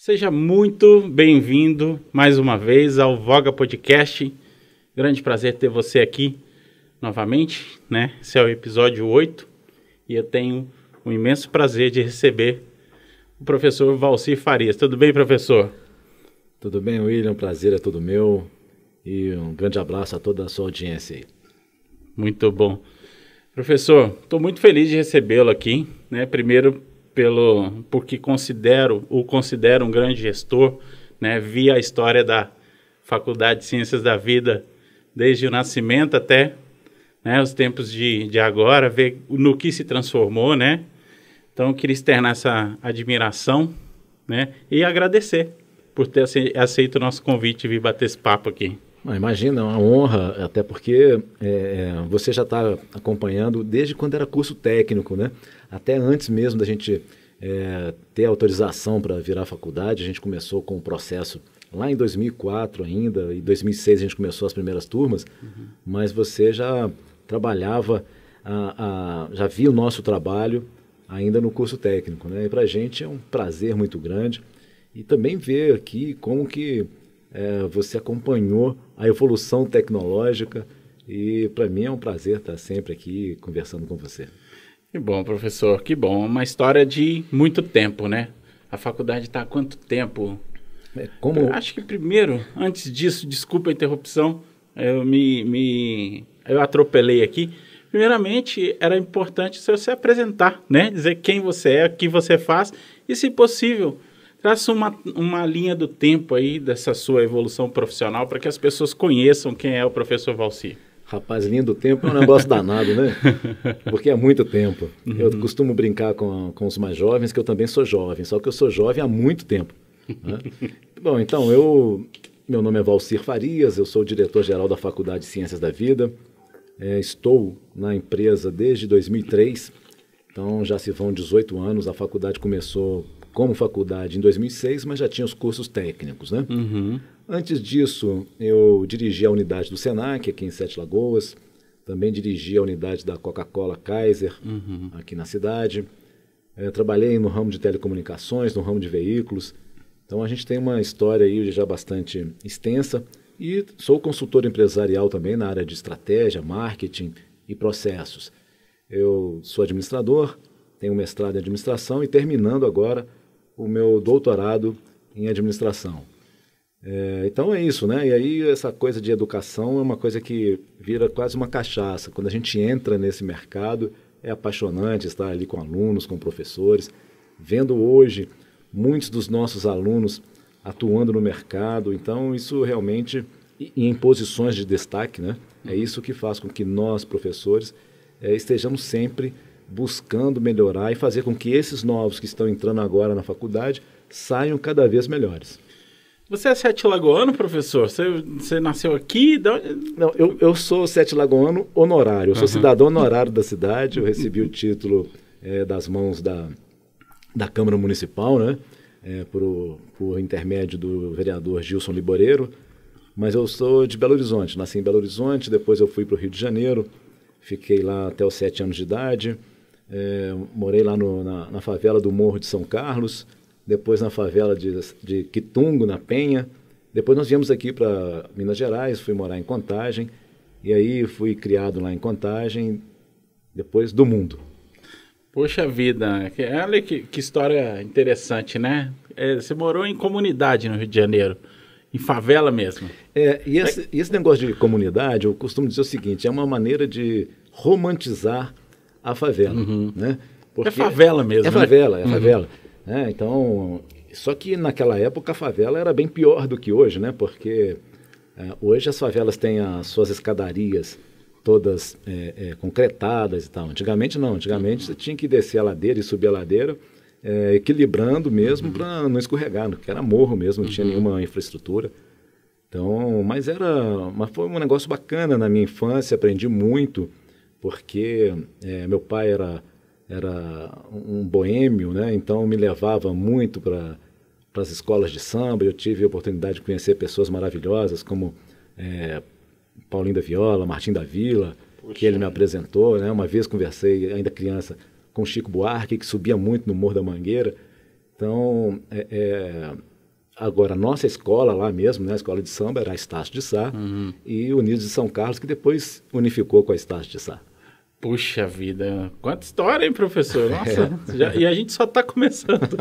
Seja muito bem-vindo mais uma vez ao Voga Podcast. Grande prazer ter você aqui novamente, né? Esse é o episódio 8 e eu tenho um imenso prazer de receber o professor Valcir Farias. Tudo bem, professor? Tudo bem, William? Prazer é todo meu e um grande abraço a toda a sua audiência aí. Muito bom. Professor, estou muito feliz de recebê-lo aqui, né? Primeiro porque considero um grande gestor, né? Vi a história da Faculdade de Ciências da Vida desde o nascimento até, né, os tempos de agora, ver no que se transformou, né? Então, eu queria externar essa admiração, né? E agradecer por ter aceito o nosso convite e vir bater esse papo aqui. Imagina, é uma honra, até porque você já está acompanhando desde quando era curso técnico, né? Até antes mesmo da gente ter autorização para virar faculdade, a gente começou com o processo lá em 2004 ainda, em 2006 a gente começou as primeiras turmas, mas você já trabalhava, já via o nosso trabalho ainda no curso técnico, né? E para a gente é um prazer muito grande e também ver aqui como que você acompanhou a evolução tecnológica e para mim é um prazer estar sempre aqui conversando com você. Que bom, professor, que bom. Uma história de muito tempo, né? A faculdade está há quanto tempo? Acho que primeiro, antes disso, desculpa a interrupção, eu atropelei aqui. Primeiramente, era importante você se apresentar, né? Dizer quem você é, o que você faz e, se possível, traça uma linha do tempo aí dessa sua evolução profissional para que as pessoas conheçam quem é o professor Valcir. Rapaz, linha do tempo é um negócio danado, né? Porque é muito tempo. Eu costumo brincar com os mais jovens que eu também sou jovem, só que eu sou jovem há muito tempo, né? Bom, então, meu nome é Valcir Farias, eu sou o diretor-geral da Faculdade de Ciências da Vida, estou na empresa desde 2003, então já se vão 18 anos, a faculdade começou como faculdade em 2006, mas já tinha os cursos técnicos, né? Antes disso, eu dirigi a unidade do Senac, aqui em Sete Lagoas, também dirigi a unidade da Coca-Cola Kaiser, aqui na cidade. Trabalhei no ramo de telecomunicações, no ramo de veículos, então a gente tem uma história aí já bastante extensa e sou consultor empresarial também na área de estratégia, marketing e processos. Eu sou administrador, tenho mestrado em administração e terminando agora o meu doutorado em administração. Então é isso, né? E aí essa coisa de educação é uma coisa que vira quase uma cachaça. Quando a gente entra nesse mercado, é apaixonante estar ali com alunos, com professores, vendo hoje muitos dos nossos alunos atuando no mercado. Então isso realmente, e em posições de destaque, né? É isso que faz com que nós, professores, estejamos sempre buscando melhorar e fazer com que esses novos que estão entrando agora na faculdade saiam cada vez melhores. Você é sete-lagoano, professor? Você nasceu aqui? Não, eu sou sete-lagoano honorário. Eu sou cidadão honorário da cidade. Eu recebi o título das mãos da Câmara Municipal, né? Por intermédio do vereador Gilson Liboreiro. Mas eu sou de Belo Horizonte. Nasci em Belo Horizonte, depois eu fui para o Rio de Janeiro. Fiquei lá até os 7 anos de idade. Morei lá na favela do Morro de São Carlos. Depois na favela de Quitungo, na Penha. Depois nós viemos aqui para Minas Gerais, fui morar em Contagem, e aí fui criado lá em Contagem, depois do mundo. Poxa vida, olha que história interessante, né? Você morou em comunidade no Rio de Janeiro, em favela mesmo. E esse negócio de comunidade, eu costumo dizer o seguinte, é uma maneira de romantizar a favela, né? Porque é favela mesmo, é favela, né? É favela. Então, só que naquela época a favela era bem pior do que hoje, né? Porque hoje as favelas têm as suas escadarias todas concretadas e tal. Antigamente não, antigamente você tinha que descer a ladeira e subir a ladeira, equilibrando mesmo para não escorregar, porque era morro mesmo, não tinha nenhuma infraestrutura. Então, mas foi um negócio bacana na minha infância, aprendi muito, porque meu pai era um boêmio, né? Então me levava muito para as escolas de samba. Eu tive a oportunidade de conhecer pessoas maravilhosas como Paulinho da Viola, Martim da Vila, que ele me apresentou, né? Uma vez conversei, ainda criança, com Chico Buarque, que subia muito no Morro da Mangueira. Então, agora, a nossa escola lá mesmo, né, a escola de samba, era a Estácio de Sá, e Unidos de São Carlos, que depois unificou com a Estácio de Sá. Puxa vida, quanta história, hein, professor? Nossa, e a gente só está começando.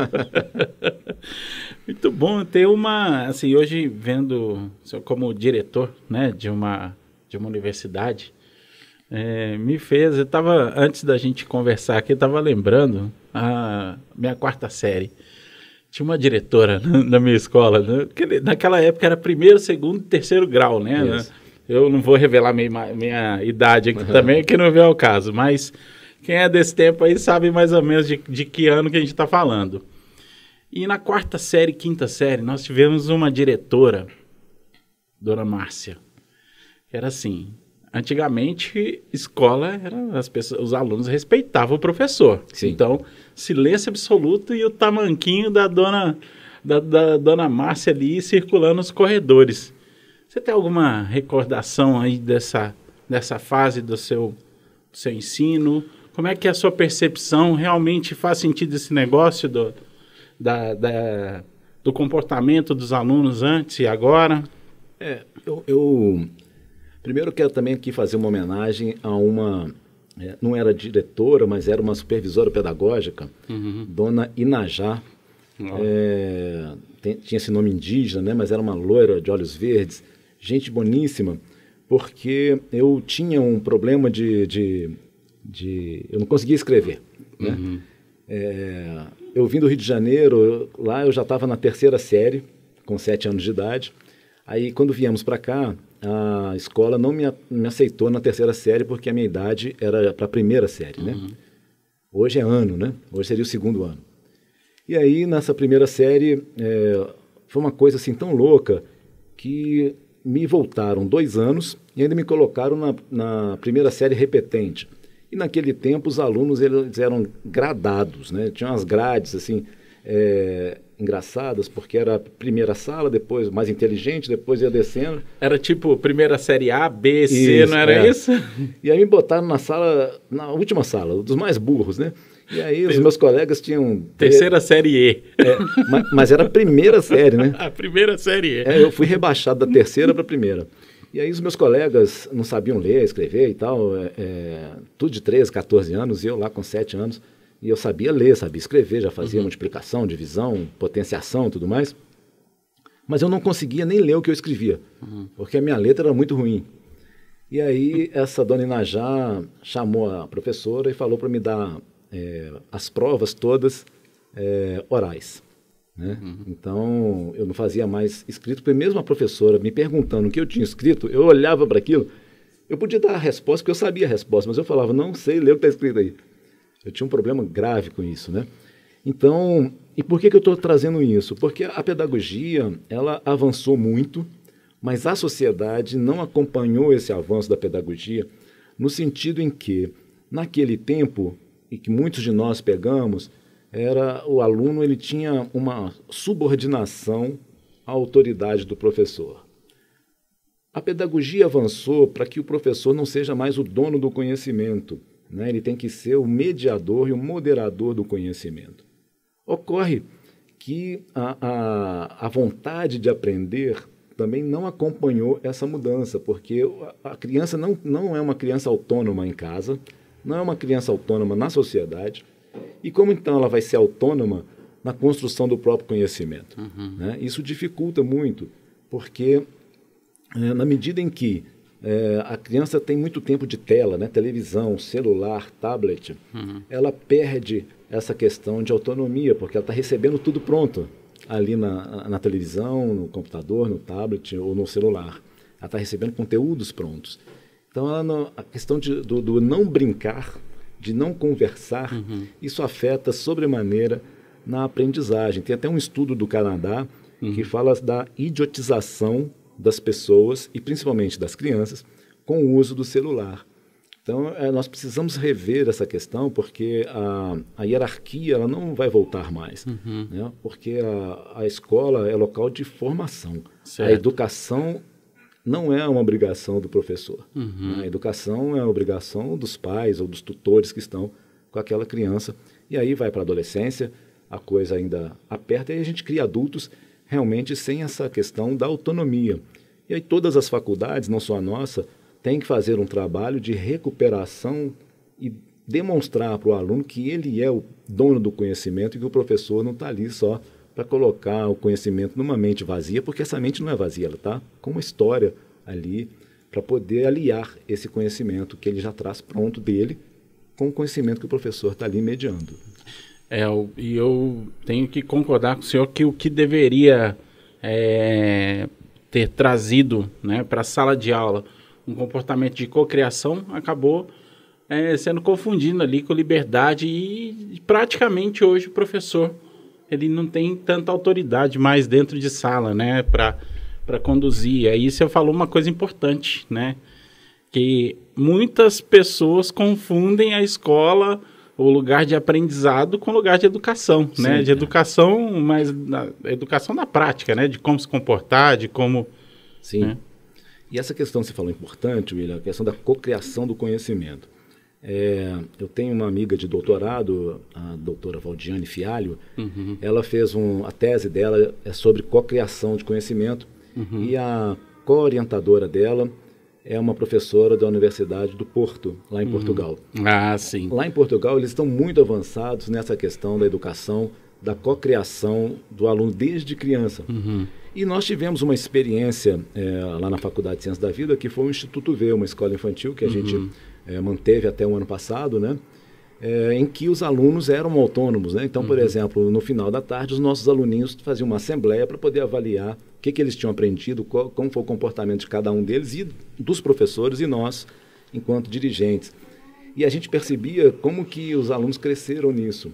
Muito bom ter uma, assim, hoje vendo como diretor, né, de uma universidade, me fez, eu estava, antes da gente conversar aqui, eu estava lembrando a minha quarta série. Tinha uma diretora na minha escola, né, que naquela época era primeiro, segundo e terceiro grau, né? Isso. Eu não vou revelar minha idade aqui também, que não vem ao caso, mas quem é desse tempo aí sabe mais ou menos de que ano que a gente está falando. E na quarta série, quinta série, nós tivemos uma diretora, Dona Márcia, que era assim, antigamente, escola, os alunos respeitavam o professor. Sim. Então, silêncio absoluto e o tamanquinho da Dona Márcia ali circulando nos corredores. Você tem alguma recordação aí dessa fase do seu ensino? Como é que é a sua percepção? Realmente faz sentido esse negócio do comportamento dos alunos antes e agora? Eu primeiro quero também aqui fazer uma homenagem a uma, não era diretora, mas era uma supervisora pedagógica, Dona Inajá. Tinha esse nome indígena, né, mas era uma loira de olhos verdes, gente boníssima, porque eu tinha um problema eu não conseguia escrever, né? Eu vim do Rio de Janeiro, lá eu já estava na terceira série, com 7 anos de idade. Aí, quando viemos para cá, a escola não me aceitou na terceira série, porque a minha idade era para a primeira série, né? Hoje é ano, né? Hoje seria o segundo ano. E aí, nessa primeira série, foi uma coisa assim tão louca que me voltaram 2 anos e ainda me colocaram na primeira série repetente. E naquele tempo os alunos eles eram gradados, né? Tinha umas grades assim engraçadas, porque era a primeira sala, depois mais inteligente, depois ia descendo. Era tipo primeira série A, B, C, isso, não era isso? E aí me botaram na última sala, dos mais burros, né? E aí os meus colegas tinham... Terceira série E. Mas era a primeira série, né? A primeira série E. Eu fui rebaixado da terceira para a primeira. E aí os meus colegas não sabiam ler, escrever e tal, tudo de 13, 14 anos, e eu lá com 7 anos, e eu sabia ler, sabia escrever, já fazia multiplicação, divisão, potenciação e tudo mais, mas eu não conseguia nem ler o que eu escrevia, porque a minha letra era muito ruim. E aí essa Dona Inajá chamou a professora e falou para me dar as provas todas orais. Né? Então, eu não fazia mais escrito, porque mesmo a professora me perguntando o que eu tinha escrito, eu olhava para aquilo, eu podia dar a resposta, porque eu sabia a resposta, mas eu falava, não sei ler o que está escrito aí. Eu tinha um problema grave com isso, né? Então, e por que eu estou trazendo isso? Porque a pedagogia, ela avançou muito, mas a sociedade não acompanhou esse avanço da pedagogia, no sentido em que, naquele tempo, e que muitos de nós pegamos, o aluno ele tinha uma subordinação à autoridade do professor. A pedagogia avançou para que o professor não seja mais o dono do conhecimento, né? Ele tem que ser o mediador e o moderador do conhecimento. Ocorre que a vontade de aprender também não acompanhou essa mudança, porque a criança não é uma criança autônoma em casa, não é uma criança autônoma na sociedade. E como então ela vai ser autônoma na construção do próprio conhecimento? Né? Isso dificulta muito, porque na medida em que a criança tem muito tempo de tela, né? Televisão, celular, tablet, ela perde essa questão de autonomia, porque ela está recebendo tudo pronto ali na televisão, no computador, no tablet ou no celular. Ela está recebendo conteúdos prontos. Então, a questão do não brincar, de não conversar, isso afeta sobremaneira na aprendizagem. Tem até um estudo do Canadá que fala da idiotização das pessoas, e principalmente das crianças, com o uso do celular. Então, nós precisamos rever essa questão, porque a hierarquia ela não vai voltar mais, né? Porque a escola é local de formação. Certo. A educação não é uma obrigação do professor. A educação é a obrigação dos pais ou dos tutores que estão com aquela criança. E aí vai para a adolescência, a coisa ainda aperta, e a gente cria adultos realmente sem essa questão da autonomia. E aí todas as faculdades, não só a nossa, têm que fazer um trabalho de recuperação e demonstrar para o aluno que ele é o dono do conhecimento e que o professor não está ali só para colocar o conhecimento numa mente vazia, porque essa mente não é vazia, ela está com uma história ali para poder aliar esse conhecimento que ele já traz pronto dele com o conhecimento que o professor está ali mediando. E eu tenho que concordar com o senhor que o que deveria ter trazido, né, para a sala de aula um comportamento de cocriação acabou sendo confundido ali com liberdade e praticamente hoje o professor ele não tem tanta autoridade mais dentro de sala, né, para conduzir. Aí você falou uma coisa importante, né, que muitas pessoas confundem a escola, o lugar de aprendizado, com o lugar de educação, sim, né, de educação, mas educação na prática, né, de como se comportar, de como... Sim. Né? E essa questão que você falou importante, William, a questão da cocriação do conhecimento. Eu tenho uma amiga de doutorado, a doutora Valdiane Fialho, ela fez a tese dela é sobre cocriação de conhecimento, e a co-orientadora dela é uma professora da Universidade do Porto, lá em Portugal. Ah, sim. Lá em Portugal eles estão muito avançados nessa questão da educação, da cocriação do aluno desde criança. E nós tivemos uma experiência lá na Faculdade de Ciências da Vida, que foi o Instituto V, uma escola infantil que a gente manteve até o ano passado, né? Em que os alunos eram autônomos, né? Então, por exemplo, no final da tarde, os nossos aluninhos faziam uma assembleia para poder avaliar o que eles tinham aprendido, como foi o comportamento de cada um deles e dos professores e nós, enquanto dirigentes. E a gente percebia como que os alunos cresceram nisso.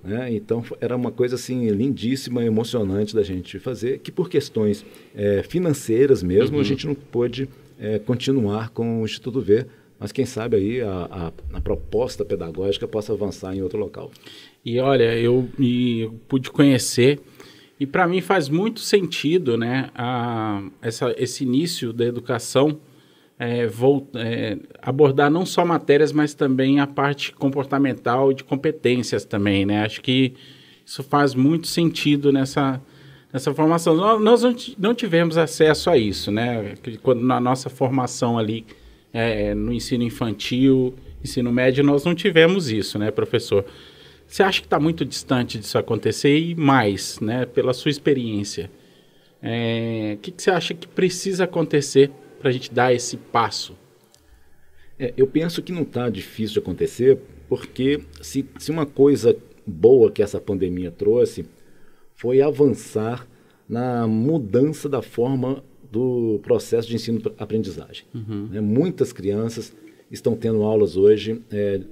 Né? Então, era uma coisa assim, lindíssima, emocionante da gente fazer, que por questões financeiras mesmo, a gente não pôde continuar com o Instituto V, mas quem sabe aí a proposta pedagógica possa avançar em outro local. E olha, eu pude conhecer, e para mim faz muito sentido, né, esse início da educação, abordar não só matérias, mas também a parte comportamental de competências também, né? Acho que isso faz muito sentido nessa formação. Nós não tivemos acesso a isso, né? Quando na nossa formação ali, no ensino infantil, ensino médio, nós não tivemos isso, né, professor? Você acha que está muito distante disso acontecer e mais, né, pela sua experiência? O que você acha que precisa acontecer para a gente dar esse passo? Eu penso que não está difícil de acontecer, porque se uma coisa boa que essa pandemia trouxe foi avançar na mudança da forma do processo de ensino-aprendizagem. Muitas crianças estão tendo aulas hoje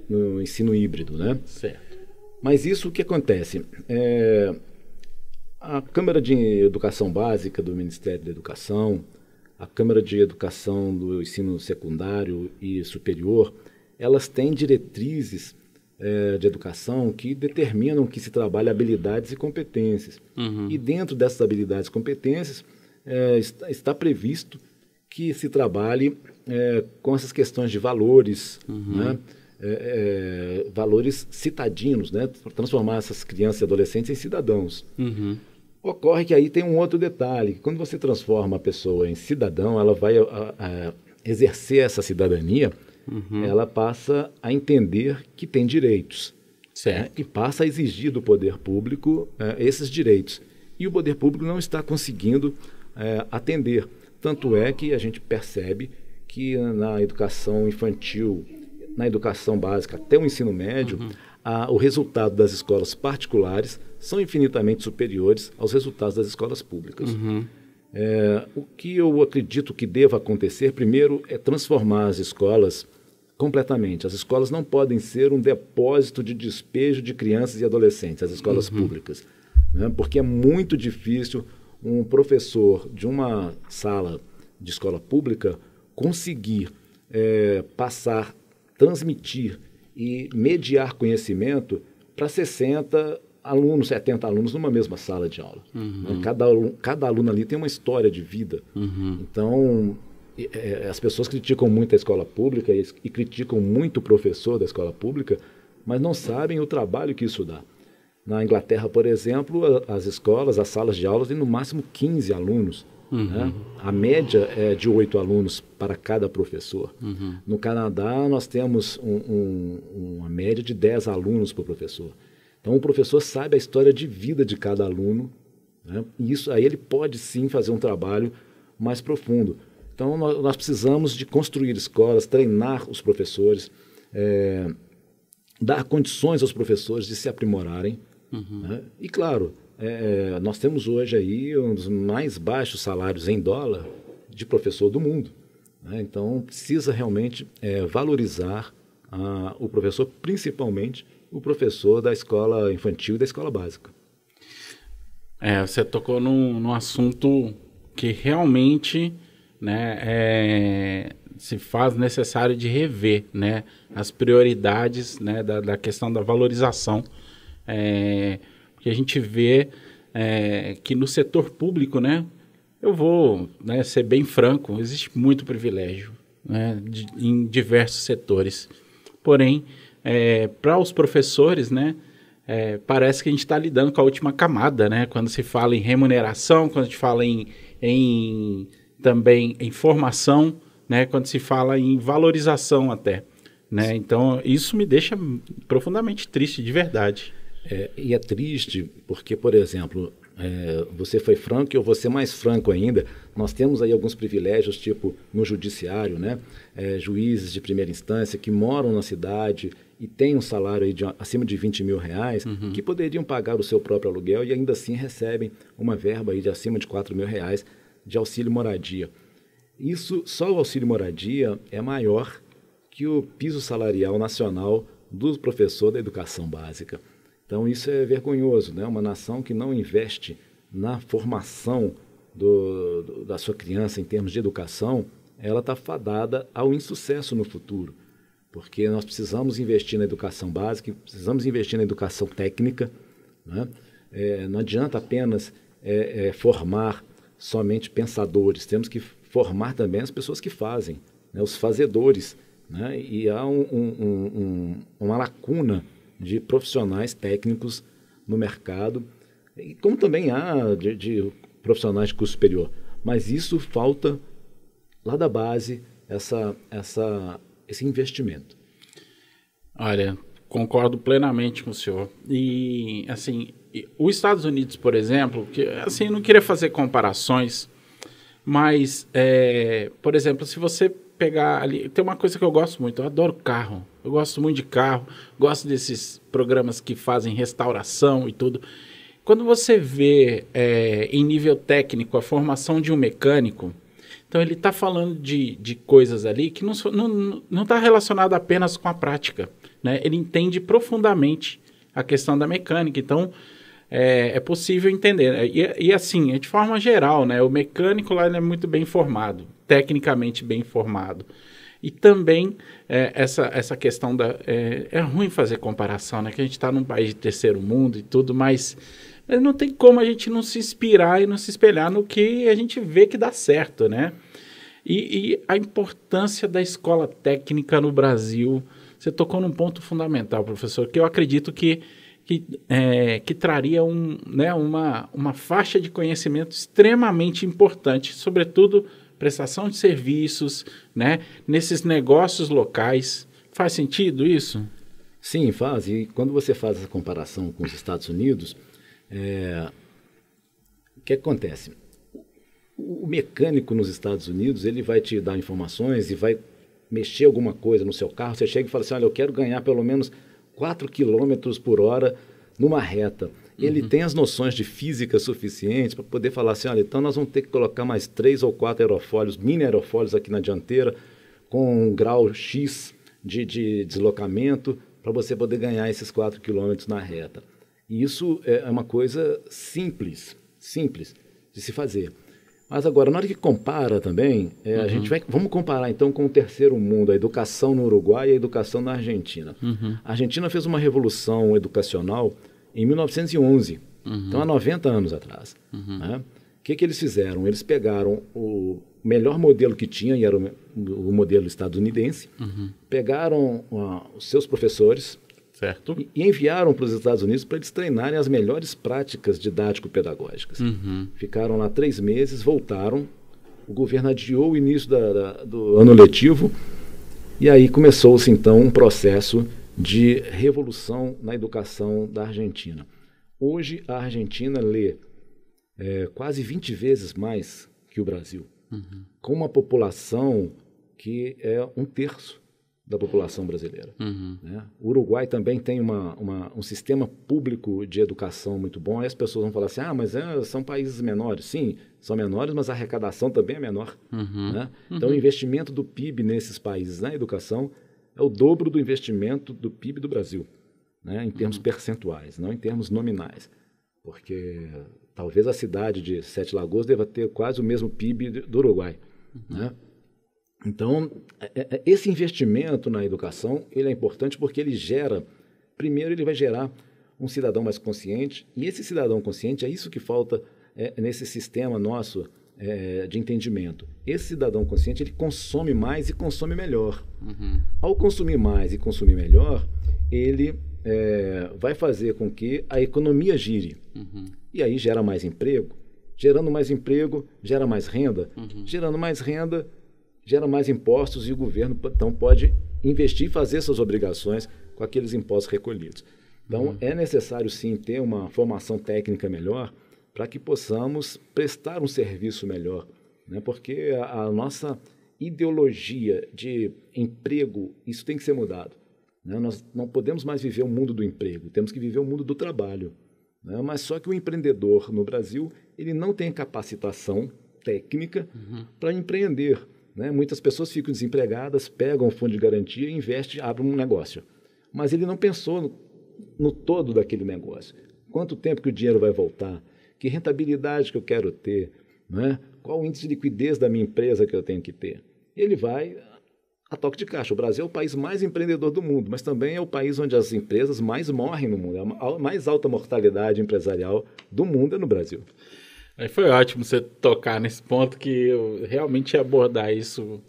no ensino híbrido, né? Certo. Mas isso o que acontece? A Câmara de Educação Básica do Ministério da Educação, a Câmara de Educação do Ensino Secundário e Superior, elas têm diretrizes de educação que determinam que se trabalhe habilidades e competências. E dentro dessas habilidades e competências está previsto que se trabalhe com essas questões de valores, né? Valores citadinos, né? Transformar essas crianças e adolescentes em cidadãos. Ocorre que aí tem um outro detalhe, que quando você transforma a pessoa em cidadão, ela vai exercer essa cidadania, ela passa a entender que tem direitos, né? E passa a exigir do poder público esses direitos. E o poder público não está conseguindo atender. Tanto é que a gente percebe que na educação infantil, na educação básica, até o ensino médio, o resultado das escolas particulares são infinitamente superiores aos resultados das escolas públicas. O que eu acredito que deva acontecer, primeiro, é transformar as escolas completamente. As escolas não podem ser um depósito de despejo de crianças e adolescentes, as escolas públicas, né? Porque é muito difícil um professor de uma sala de escola pública conseguir passar, transmitir e mediar conhecimento para 60 alunos, 70 alunos numa mesma sala de aula. Né? Cada aluno ali tem uma história de vida. Então, as pessoas criticam muito a escola pública e criticam muito o professor da escola pública, mas não sabem o trabalho que isso dá. Na Inglaterra, por exemplo, as escolas, as salas de aulas têm no máximo 15 alunos. Né? A média é de 8 alunos para cada professor. No Canadá, nós temos uma média de 10 alunos por professor. Então, o professor sabe a história de vida de cada aluno, né? E isso aí ele pode sim fazer um trabalho mais profundo. Então, nós precisamos de construir escolas, treinar os professores, dar condições aos professores de se aprimorarem. Né? E, claro, nós temos hoje aí um dos mais baixos salários em dólar de professor do mundo. Né? Então, precisa realmente valorizar o professor, principalmente o professor da escola infantil e da escola básica. Você tocou num assunto que realmente, né, se faz necessário de rever, né, as prioridades, né, da questão da valorização. Porque a gente vê que no setor público, né, eu vou, né, ser bem franco, existe muito privilégio, né, em diversos setores. Porém, para os professores, né, parece que a gente está lidando com a última camada, né, quando se fala em remuneração, quando a gente fala também em formação, né, quando se fala em valorização até. Né? Então, isso me deixa profundamente triste, de verdade. E é triste porque, por exemplo, você foi franco e eu vou ser mais franco ainda. Nós temos aí alguns privilégios, tipo no judiciário, né? Juízes de primeira instância que moram na cidade e têm um salário aí acima de 20 mil reais, que poderiam pagar o seu próprio aluguel e ainda assim recebem uma verba aí de acima de 4 mil reais de auxílio moradia. Isso, só o auxílio moradia é maior que o piso salarial nacional do professor da educação básica. Então, isso é vergonhoso, né? Uma nação que não investe na formação da sua criança em termos de educação, ela está fadada ao insucesso no futuro. Porque nós precisamos investir na educação básica, precisamos investir na educação técnica. Né? Não adianta apenas formar somente pensadores, temos que formar também as pessoas que fazem, né? Os fazedores. Né? E há uma lacuna de profissionais técnicos no mercado, e como também há de profissionais de curso superior. Mas isso falta lá da base, esse investimento. Olha, concordo plenamente com o senhor. E, assim, os Estados Unidos, por exemplo, que, assim, eu não queria fazer comparações, mas, por exemplo, se você pegar ali, tem uma coisa que eu gosto muito, eu adoro carro, eu gosto muito de carro, gosto desses programas que fazem restauração e tudo. Quando você vê em nível técnico a formação de um mecânico, então ele está falando de coisas ali que não está relacionado apenas com a prática, né? Ele entende profundamente a questão da mecânica, então é possível entender. E assim, de forma geral, né, o mecânico lá ele é muito bem formado, tecnicamente bem formado. E também essa questão é ruim fazer comparação, né? Que a gente está num país de terceiro mundo e tudo, mas não tem como a gente não se inspirar e não se espelhar no que a gente vê que dá certo, né? E a importância da escola técnica no Brasil, você tocou num ponto fundamental, professor, que eu acredito que traria uma faixa de conhecimento extremamente importante, sobretudo prestação de serviços, né, nesses negócios locais. Faz sentido isso? Sim, faz. E quando você faz essa comparação com os Estados Unidos, o que acontece? O mecânico nos Estados Unidos, ele vai te dar informações e vai mexer alguma coisa no seu carro. Você chega e fala assim, olha, eu quero ganhar pelo menos 4 km por hora numa reta. Ele tem as noções de física suficientes para poder falar assim, olha, então nós vamos ter que colocar mais 3 ou 4 aerofólios, mini aerofólios aqui na dianteira, com um grau X de deslocamento, para você poder ganhar esses 4 km na reta. E isso é uma coisa simples de se fazer. Mas agora, na hora que compara também, vamos comparar então com o terceiro mundo, a educação no Uruguai e a educação na Argentina. A Argentina fez uma revolução educacional em 1911, então há 90 anos atrás. Né? O que eles fizeram? Eles pegaram o melhor modelo que tinha, e era o modelo estadunidense, pegaram os seus professores, Certo. E enviaram para os Estados Unidos para eles treinarem as melhores práticas didático-pedagógicas. Ficaram lá 3 meses, voltaram, o governo adiou o início do ano letivo, e aí começou-se então um processo de revolução na educação da Argentina. Hoje a Argentina lê quase 20 vezes mais que o Brasil, com uma população que é 1/3 da população brasileira. Né? O Uruguai também tem um sistema público de educação muito bom. Aí as pessoas vão falar assim, mas são países menores. Sim, são menores, mas a arrecadação também é menor. Né? Então o investimento do PIB nesses países na educação é o dobro do investimento do PIB do Brasil, né? Em termos percentuais, não em termos nominais. Porque talvez a cidade de Sete Lagoas deva ter quase o mesmo PIB do Uruguai. Né? Então, esse investimento na educação, ele é importante porque ele gera, primeiro ele vai gerar um cidadão mais consciente, e esse cidadão consciente é isso que falta nesse sistema nosso de entendimento. Esse cidadão consciente, ele consome mais e consome melhor. Ao consumir mais e consumir melhor, ele vai fazer com que a economia gire. E aí gera mais emprego. Gerando mais emprego, gera mais renda. Gerando mais renda, gera mais impostos, e o governo, então, pode investir e fazer suas obrigações com aqueles impostos recolhidos. Então, é necessário, sim, ter uma formação técnica melhor para que possamos prestar um serviço melhor, né? Porque a nossa ideologia de emprego, isso tem que ser mudado, né? Nós não podemos mais viver o mundo do emprego, temos que viver o mundo do trabalho, né? Mas só que o empreendedor no Brasil, ele não tem capacitação técnica para empreender. Né? Muitas pessoas ficam desempregadas, pegam o fundo de garantia, investem, abrem um negócio. Mas ele não pensou no todo daquele negócio. Quanto tempo que o dinheiro vai voltar? Que rentabilidade que eu quero ter? Né? Qual o índice de liquidez da minha empresa que eu tenho que ter? Ele vai a toque de caixa. O Brasil é o país mais empreendedor do mundo, mas também é o país onde as empresas mais morrem no mundo. A mais alta mortalidade empresarial do mundo é no Brasil. Aí foi ótimo você tocar nesse ponto, que eu realmente ia abordar isso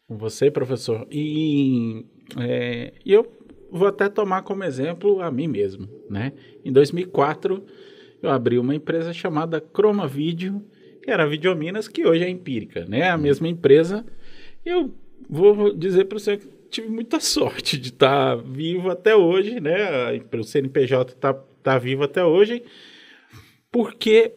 com você, professor. E eu vou até tomar como exemplo a mim mesmo, né? Em 2004, eu abri uma empresa chamada Croma Vídeo, que era a Videominas, que hoje é Empírica, né? A mesma empresa. Eu vou dizer para você que tive muita sorte de estar vivo até hoje, né? O CNPJ tá vivo até hoje, porque...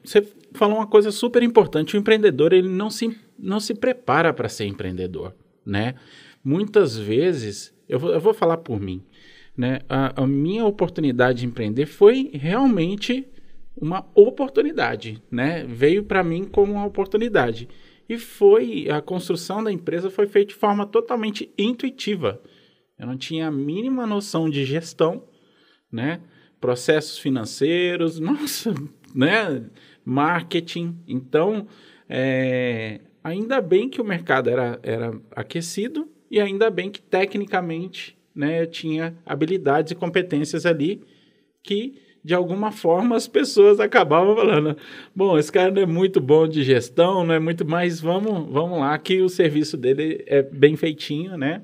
você falou uma coisa super importante. O empreendedor, ele não se prepara para ser empreendedor, né? Muitas vezes, eu vou falar por mim, né? A minha oportunidade de empreender foi realmente uma oportunidade, né? Veio para mim como uma oportunidade. E a construção da empresa foi feita de forma totalmente intuitiva. Eu não tinha a mínima noção de gestão, né? Processos financeiros, né? Marketing. Então, ainda bem que o mercado era aquecido, e ainda bem que tecnicamente, né, eu tinha habilidades e competências ali que, de alguma forma, as pessoas acabavam falando, bom, esse cara não é muito bom de gestão, não é muito, mas vamos lá, que o serviço dele é bem feitinho, né?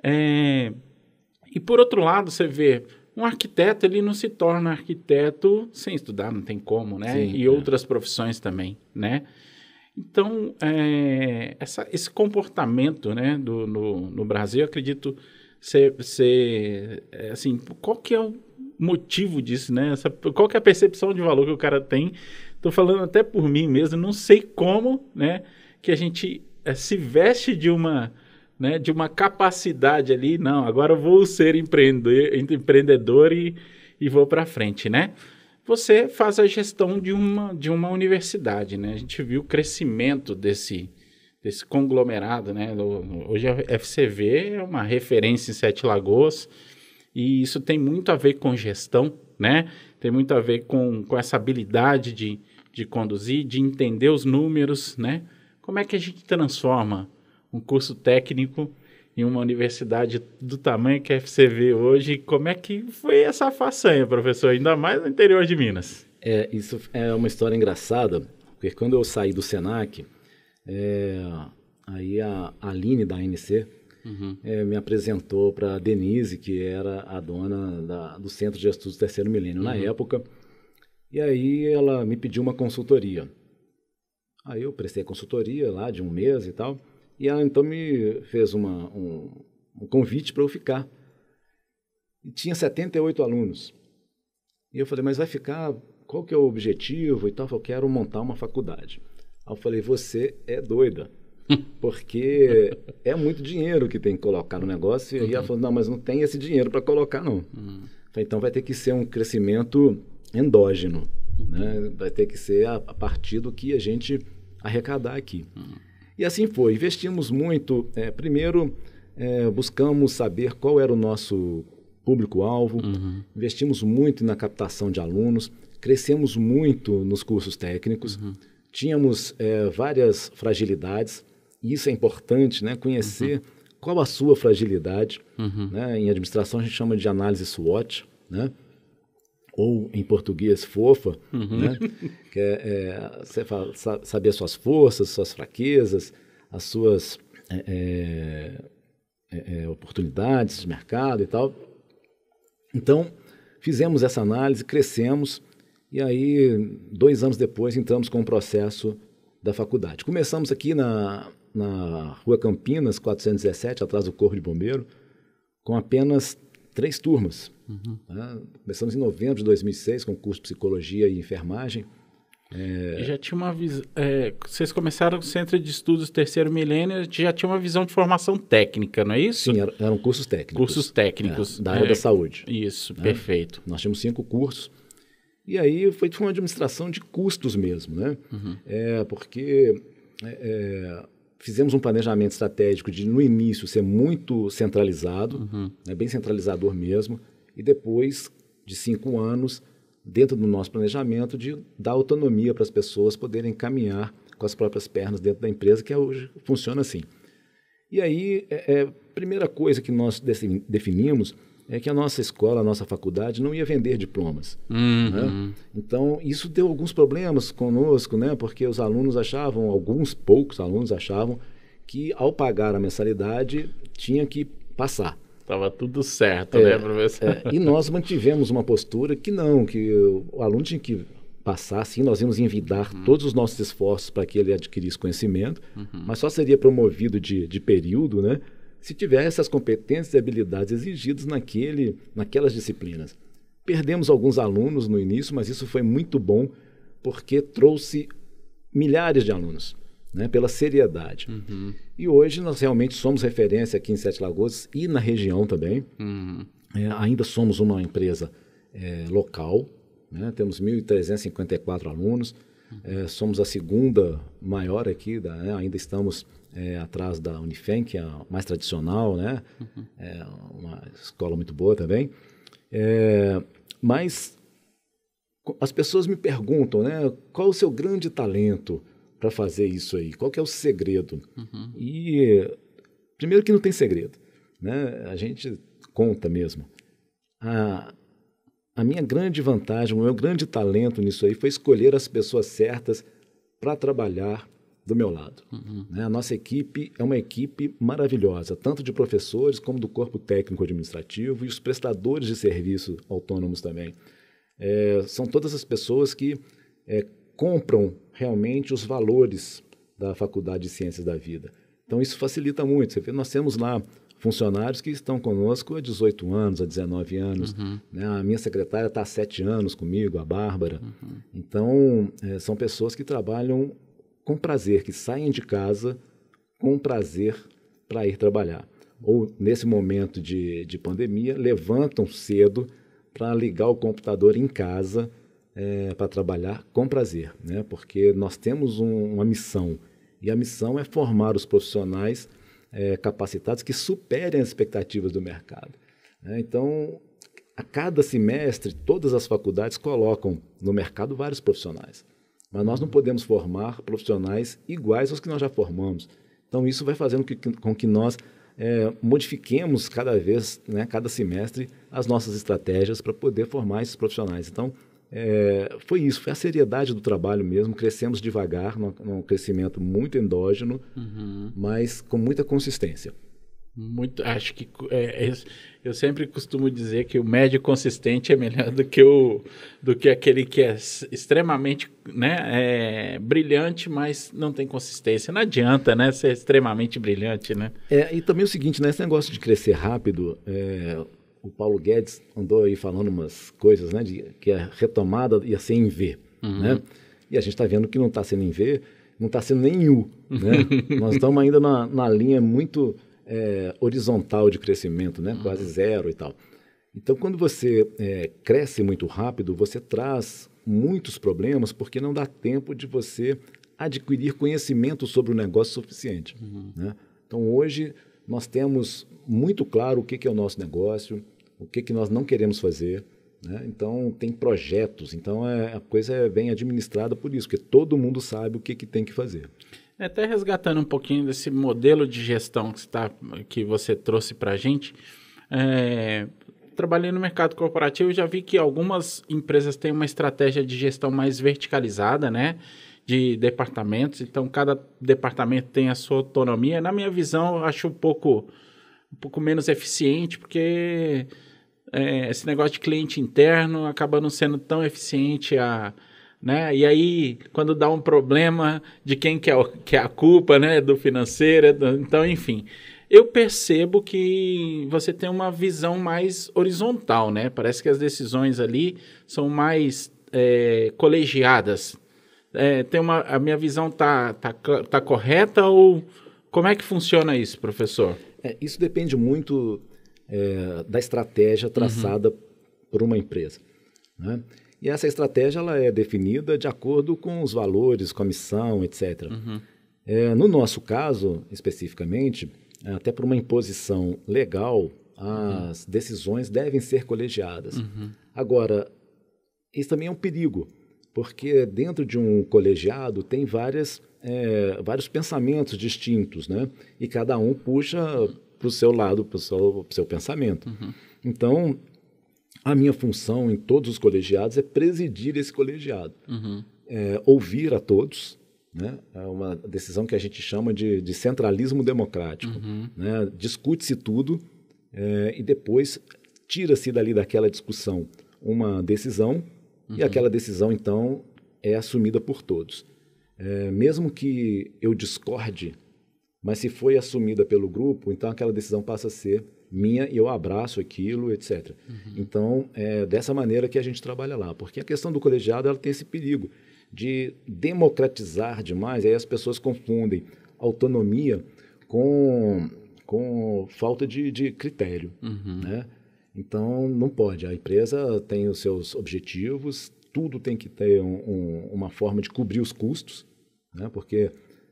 E por outro lado, você vê, um arquiteto, ele não se torna arquiteto sem estudar, não tem como, né? Sim, e outras profissões também, né? Então, esse comportamento, né, no Brasil, eu acredito ser assim, qual que é o motivo disso, né? Qual que é a percepção de valor que o cara tem? Estou falando até por mim mesmo, não sei como, né, que a gente se veste de uma capacidade ali, não, agora eu vou ser empreendedor e vou para frente, né? Você faz a gestão de uma universidade, né? A gente viu o crescimento desse conglomerado, né? Hoje a FCV é uma referência em Sete Lagoas, e isso tem muito a ver com gestão, né? Tem muito a ver com essa habilidade de conduzir, de entender os números, né? Como é que a gente transforma um curso técnico em uma universidade do tamanho que a FCV hoje? Como é que foi essa façanha, professor? Ainda mais no interior de Minas. Isso é uma história engraçada, porque quando eu saí do Senac, aí a Aline da ANC, me apresentou para a Denise, que era a dona do Centro de Estudos Terceiro Milênio na época, e aí ela me pediu uma consultoria. Aí eu prestei consultoria lá de 1 mês e tal, e ela então me fez um convite para eu ficar. E tinha 78 alunos. E eu falei, mas vai ficar, qual que é o objetivo e tal? Eu falei, quero montar uma faculdade. Aí eu falei, você é doida, porque é muito dinheiro que tem que colocar no negócio. E ela falou, não, mas não tem esse dinheiro para colocar, não. Falei, então vai ter que ser um crescimento endógeno, né? Vai ter que ser a partir do que a gente arrecadar aqui. E assim foi. Investimos muito. Primeiro, buscamos saber qual era o nosso público-alvo, investimos muito na captação de alunos, crescemos muito nos cursos técnicos, tínhamos várias fragilidades, e isso é importante, né? Conhecer qual a sua fragilidade. Né? Em administração a gente chama de análise SWOT, né? Ou em português FOFA, né? Que você saber as suas forças, suas fraquezas, as suas oportunidades de mercado e tal. Então, fizemos essa análise, crescemos, e aí, 2 anos depois, entramos com o processo da faculdade. Começamos aqui na Rua Campinas, 417, atrás do Corpo de Bombeiro, com apenas 3 turmas. Né? Começamos em novembro de 2006 com o curso de Psicologia e Enfermagem. Já tinha uma visão. Vocês começaram o Centro de Estudos Terceiro Milênio, já tinha uma visão de formação técnica, não é isso? Sim, eram cursos técnicos. Cursos técnicos. Da área da saúde. Isso, né? Perfeito. Nós tínhamos 5 cursos. E aí foi uma administração de custos mesmo, né? Porque fizemos um planejamento estratégico de, no início, ser muito centralizado, né? Bem centralizador mesmo, e depois de 5 anos, dentro do nosso planejamento, de dar autonomia para as pessoas poderem caminhar com as próprias pernas dentro da empresa, que hoje funciona assim. E aí, a primeira coisa que nós definimos é que a nossa escola, a nossa faculdade, não ia vender diplomas. Né? Então, isso deu alguns problemas conosco, né? Porque os alunos achavam, alguns poucos alunos achavam, que ao pagar a mensalidade tinha que passar. Estava tudo certo, né, professor? E nós mantivemos uma postura que não, que o aluno tinha que passar, sim, nós íamos envidar todos os nossos esforços para que ele adquirisse conhecimento, mas só seria promovido de período, né, se tivesse as competências e habilidades exigidas naquelas disciplinas. Perdemos alguns alunos no início, mas isso foi muito bom, porque trouxe milhares de alunos. Né, pela seriedade. E hoje nós realmente somos referência aqui em Sete Lagoas e na região também. Ainda somos uma empresa local, né, temos 1.354 alunos, somos a segunda maior aqui, ainda estamos atrás da Unifem, que é a mais tradicional, né, uma escola muito boa também. Mas as pessoas me perguntam, né, qual o seu grande talento para fazer isso aí? Qual que é o segredo? E primeiro que não tem segredo, né? A gente conta mesmo. A minha grande vantagem, o meu grande talento nisso aí foi escolher as pessoas certas para trabalhar do meu lado. Né? A nossa equipe é uma equipe maravilhosa, tanto de professores como do corpo técnico administrativo e os prestadores de serviço autônomos também. São todas as pessoas que compram realmente os valores da Faculdade de Ciências da Vida. Então, isso facilita muito. Você vê, nós temos lá funcionários que estão conosco há 18 anos, há 19 anos. Né? A minha secretária está há 7 anos comigo, a Bárbara. Então, são pessoas que trabalham com prazer, que saem de casa com prazer para ir trabalhar. Ou, nesse momento de pandemia, levantam cedo para ligar o computador em casa para trabalhar com prazer, né? Porque nós temos uma missão, e a missão é formar os profissionais capacitados que superem as expectativas do mercado. Né? Então, a cada semestre, todas as faculdades colocam no mercado vários profissionais, mas nós não podemos formar profissionais iguais aos que nós já formamos. Então, isso vai fazendo com que nós modifiquemos cada vez, né, cada semestre, as nossas estratégias para poder formar esses profissionais. Então, foi isso, foi a seriedade do trabalho mesmo. Crescemos devagar, num crescimento muito endógeno, mas com muita consistência. Muito, acho que eu sempre costumo dizer que o médio consistente é melhor do que aquele que é extremamente, né, brilhante, mas não tem consistência. Não adianta, né, ser extremamente brilhante, né? E também o seguinte, né, esse negócio de crescer rápido, o Paulo Guedes andou aí falando umas coisas, né, que a retomada ia ser em V, né? E a gente está vendo que não está sendo em V, não está sendo nem em U, né? Nós estamos ainda na linha muito horizontal de crescimento, né? Quase zero e tal. Então, quando você cresce muito rápido, você traz muitos problemas porque não dá tempo de você adquirir conhecimento sobre o negócio suficiente, né? Então, hoje, nós temos muito claro o que é o nosso negócio, o que nós não queremos fazer, né? Então, tem projetos. Então, a coisa é bem administrada por isso, porque todo mundo sabe o que tem que fazer. Até resgatando um pouquinho desse modelo de gestão que você trouxe para a gente, trabalhei no mercado corporativo e já vi que algumas empresas têm uma estratégia de gestão mais verticalizada, né? De departamentos, então cada departamento tem a sua autonomia. Na minha visão, eu acho um pouco menos eficiente, porque esse negócio de cliente interno acaba não sendo tão eficiente, né? E aí, quando dá um problema, de quem que é a culpa, né? Do financeiro, então, enfim. Eu percebo que você tem uma visão mais horizontal, né? Parece que as decisões ali são mais colegiadas. A minha visão tá correta, ou como é que funciona isso, professor? Isso depende muito da estratégia traçada por uma empresa, né? E essa estratégia ela é definida de acordo com os valores, com a missão, etc. No nosso caso, especificamente, até por uma imposição legal, as decisões devem ser colegiadas. Agora, isso também é um perigo, porque dentro de um colegiado tem vários pensamentos distintos, né? E cada um puxa para o seu lado, para o seu pensamento. Então, a minha função em todos os colegiados é presidir esse colegiado, ouvir a todos, né? É uma decisão que a gente chama de centralismo democrático, né? Discute-se tudo e depois tira-se daquela discussão uma decisão e aquela decisão, então, é assumida por todos. Mesmo que eu discorde, mas se foi assumida pelo grupo, então aquela decisão passa a ser minha e eu abraço aquilo, etc. Então, é dessa maneira que a gente trabalha lá, porque a questão do colegiado ela tem esse perigo de democratizar demais, aí as pessoas confundem autonomia com falta de critério, né? Então, não pode. A empresa tem os seus objetivos, tudo tem que ter uma forma de cobrir os custos, né? Porque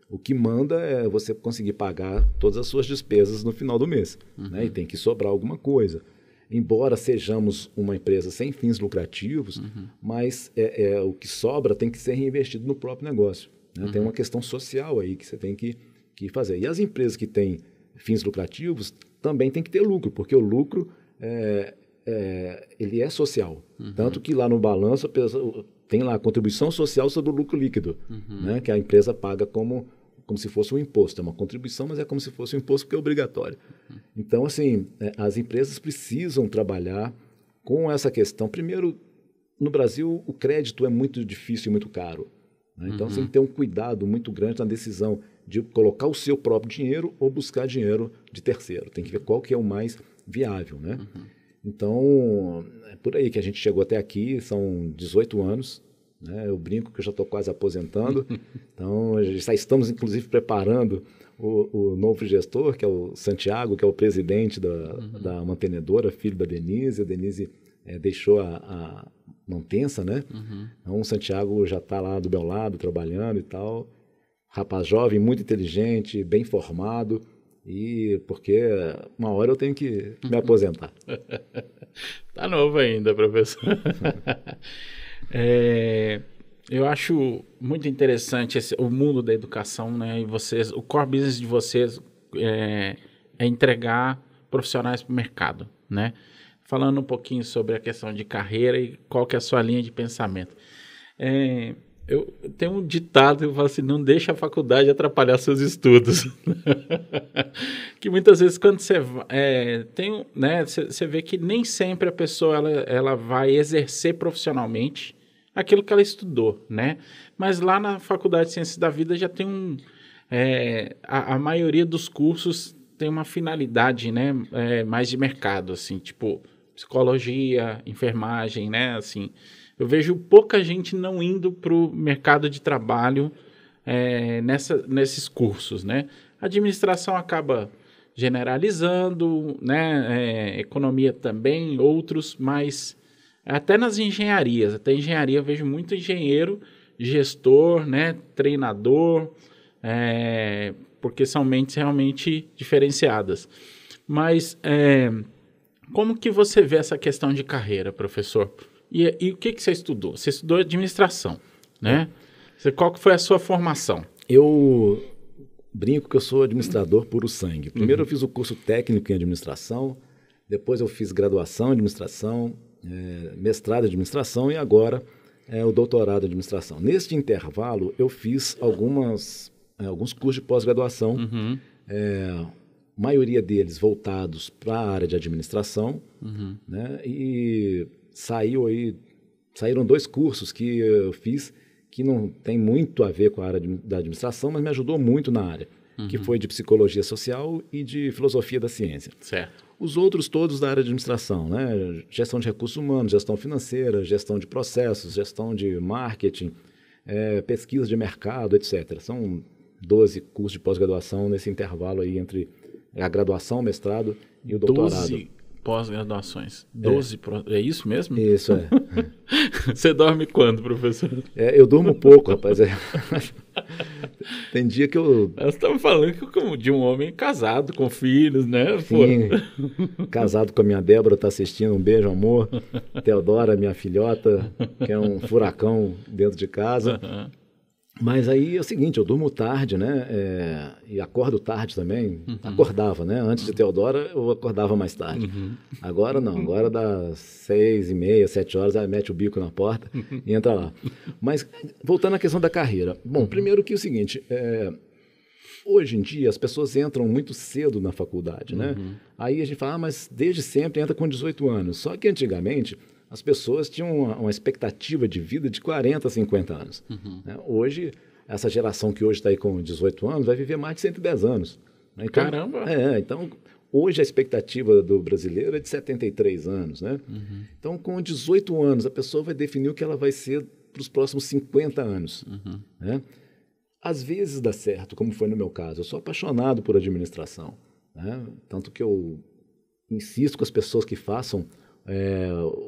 o que manda é você conseguir pagar todas as suas despesas no final do mês, né? E tem que sobrar alguma coisa. Embora sejamos uma empresa sem fins lucrativos, mas o que sobra tem que ser reinvestido no próprio negócio, né? Tem uma questão social aí que você tem que fazer. E as empresas que têm fins lucrativos também têm que ter lucro, porque o lucro ele é social. Tanto que lá no balanço tem lá a contribuição social sobre o lucro líquido, né? Que a empresa paga como se fosse um imposto. É uma contribuição, mas é como se fosse um imposto porque é obrigatório. Então, assim, as empresas precisam trabalhar com essa questão. Primeiro, no Brasil, o crédito é muito difícil e muito caro, né? Então, você tem que ter um cuidado muito grande na decisão de colocar o seu próprio dinheiro ou buscar dinheiro de terceiro. Tem que ver qual que é o mais viável, né? Então, é por aí que a gente chegou até aqui, são 18 anos, né? Eu brinco que eu já estou quase aposentando, então já estamos inclusive preparando o novo gestor, que é o Santiago, que é o presidente da mantenedora, filho da Denise. A Denise deixou a mantença, né? Então o Santiago já está lá do meu lado, trabalhando e tal. Rapaz jovem, muito inteligente, bem formado, e porque uma hora eu tenho que me aposentar. Tá novo ainda, professor. Eu acho muito interessante o mundo da educação, né? E vocês, o core business de vocês é entregar profissionais para o mercado, né? Falando um pouquinho sobre a questão de carreira e qual que é a sua linha de pensamento. eu tenho um ditado que eu falo assim, não deixa a faculdade atrapalhar seus estudos. Que muitas vezes quando você tem, né, você vê que nem sempre a pessoa ela vai exercer profissionalmente aquilo que ela estudou, né? Mas lá na Faculdade de Ciências da Vida já tem a maioria dos cursos tem uma finalidade, né, mais de mercado, assim, tipo psicologia, enfermagem, né, assim. Eu vejo pouca gente não indo para o mercado de trabalho nesses cursos, né? A administração acaba generalizando, né? Economia também, outros, mas até nas engenharias, até engenharia eu vejo muito engenheiro, gestor, né? Treinador, porque são mentes realmente diferenciadas. Mas como que você vê essa questão de carreira, professor? E o que você estudou? Você estudou administração, né? Qual que foi a sua formação? Eu brinco que eu sou administrador puro sangue. Primeiro eu fiz o curso técnico em administração, depois eu fiz graduação em administração, mestrado em administração e agora o doutorado em administração. Neste intervalo eu fiz alguns cursos de pós-graduação, maioria deles voltados para a área de administração, né? E saíram 2 cursos que eu fiz que não tem muito a ver com a área da administração, mas me ajudou muito na área, que foi de psicologia social e de filosofia da ciência. Certo. Os outros todos da área de administração, né? Gestão de recursos humanos, gestão financeira, gestão de processos, gestão de marketing, pesquisa de mercado, etc. São 12 cursos de pós-graduação nesse intervalo aí entre a graduação, o mestrado e o doutorado. 12 pós-graduações. 12 é isso mesmo? Isso, Você dorme quando, professor? Eu durmo pouco, rapaz. Tem dia que eu... Nós estamos falando de um homem casado, com filhos, né? Sim, casado com a minha Débora, está assistindo. Um beijo, amor. Teodora, minha filhota, que é um furacão dentro de casa. Mas aí é o seguinte, eu durmo tarde, né? E acordo tarde também. Acordava, né? Antes de Teodora, eu acordava mais tarde. Agora não, agora das 6h30, 7 horas, aí mete o bico na porta e entra lá. Mas voltando à questão da carreira. Bom, primeiro que é o seguinte, hoje em dia as pessoas entram muito cedo na faculdade, né? Aí a gente fala, mas desde sempre entra com 18 anos. Só que antigamente as pessoas tinham uma expectativa de vida de 40, 50 anos. Né? Hoje, essa geração que hoje está aí com 18 anos vai viver mais de 110 anos. Né? Então, caramba! Então, hoje a expectativa do brasileiro é de 73 anos. Né? Então, com 18 anos, a pessoa vai definir o que ela vai ser para os próximos 50 anos. Né? Às vezes dá certo, como foi no meu caso. Eu sou apaixonado por administração. Né? Tanto que eu insisto com as pessoas que façam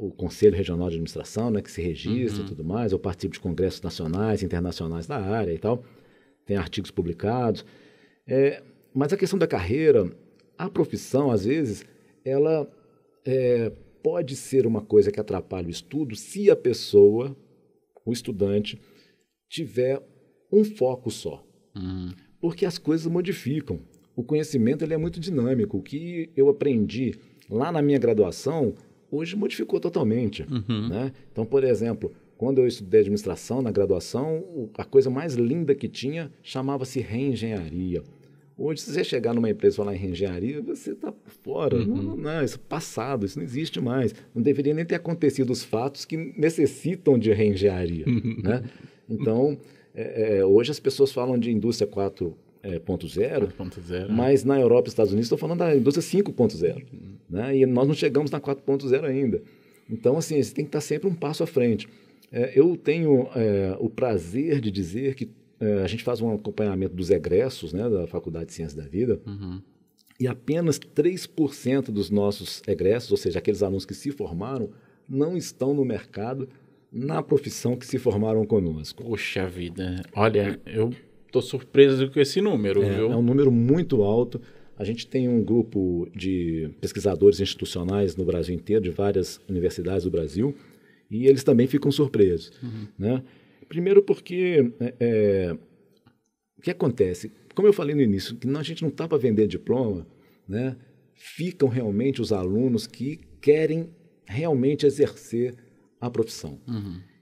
o Conselho Regional de Administração, né, que se registra e tudo mais. Eu participo de congressos nacionais, internacionais da área e tal. Tem artigos publicados. Mas a questão da carreira, a profissão, às vezes, ela pode ser uma coisa que atrapalha o estudo se a pessoa, o estudante, tiver um foco só. Porque as coisas modificam. O conhecimento ele é muito dinâmico. O que eu aprendi lá na minha graduação hoje modificou totalmente. Né? Então, por exemplo, quando eu estudei administração na graduação, a coisa mais linda que tinha chamava-se reengenharia. Hoje, se você chegar numa empresa e falar em reengenharia, você está fora. Não, isso é passado, isso não existe mais. Não deveria nem ter acontecido os fatos que necessitam de reengenharia. Né? Então, hoje as pessoas falam de indústria 4.0, mas na Europa e Estados Unidos estão falando da indústria 5.0, né? E nós não chegamos na 4.0 ainda. Então, assim, você tem que estar sempre um passo à frente. Eu tenho o prazer de dizer que a gente faz um acompanhamento dos egressos, né, da Faculdade de Ciências da Vida, e apenas 3% dos nossos egressos, ou seja, aqueles alunos que se formaram, não estão no mercado na profissão que se formaram conosco. Poxa vida, olha, eu estou surpreso com esse número, viu? É um número muito alto. A gente tem um grupo de pesquisadores institucionais no Brasil inteiro, de várias universidades do Brasil, e eles também ficam surpresos. Né? Primeiro porque, o que acontece? Como eu falei no início, que a gente não está para vender diploma, né? Ficam realmente os alunos que querem realmente exercer a profissão.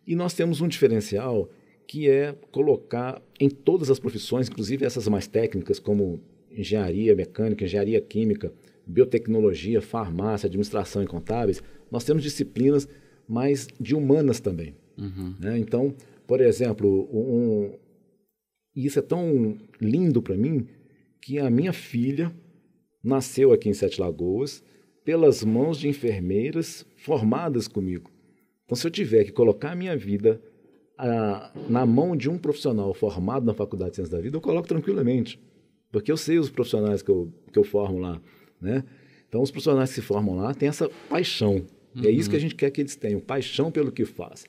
E nós temos um diferencial que é colocar em todas as profissões, inclusive essas mais técnicas, como engenharia mecânica, engenharia química, biotecnologia, farmácia, administração e contábeis, nós temos disciplinas mais de humanas também. Né? Então, por exemplo, isso é tão lindo para mim que a minha filha nasceu aqui em Sete Lagoas pelas mãos de enfermeiras formadas comigo. Então, se eu tiver que colocar a minha vida na mão de um profissional formado na Faculdade de Ciências da Vida, eu coloco tranquilamente, porque eu sei os profissionais que eu formo lá, né? Então, os profissionais que se formam lá têm essa paixão, e é isso que a gente quer que eles tenham, paixão pelo que faz.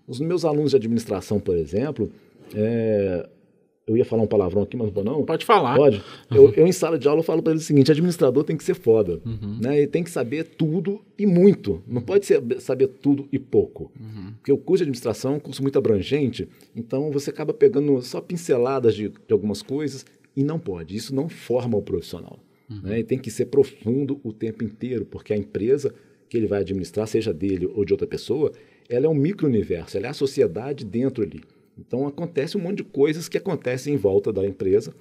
Os meus alunos de administração, por exemplo, eu ia falar um palavrão aqui, mas não vou não. Pode falar. Pode. Eu em sala de aula, eu falo para eles o seguinte, administrador tem que ser foda. Né? Ele tem que saber tudo e muito. Não pode saber tudo e pouco. Porque o curso de administração é um curso muito abrangente, então você acaba pegando só pinceladas de algumas coisas e não pode. Isso não forma o profissional. Né? Ele tem que ser profundo o tempo inteiro, porque a empresa que ele vai administrar, seja dele ou de outra pessoa, ela é um micro-universo, ela é a sociedade dentro ali. Então, acontece um monte de coisas que acontecem em volta da empresa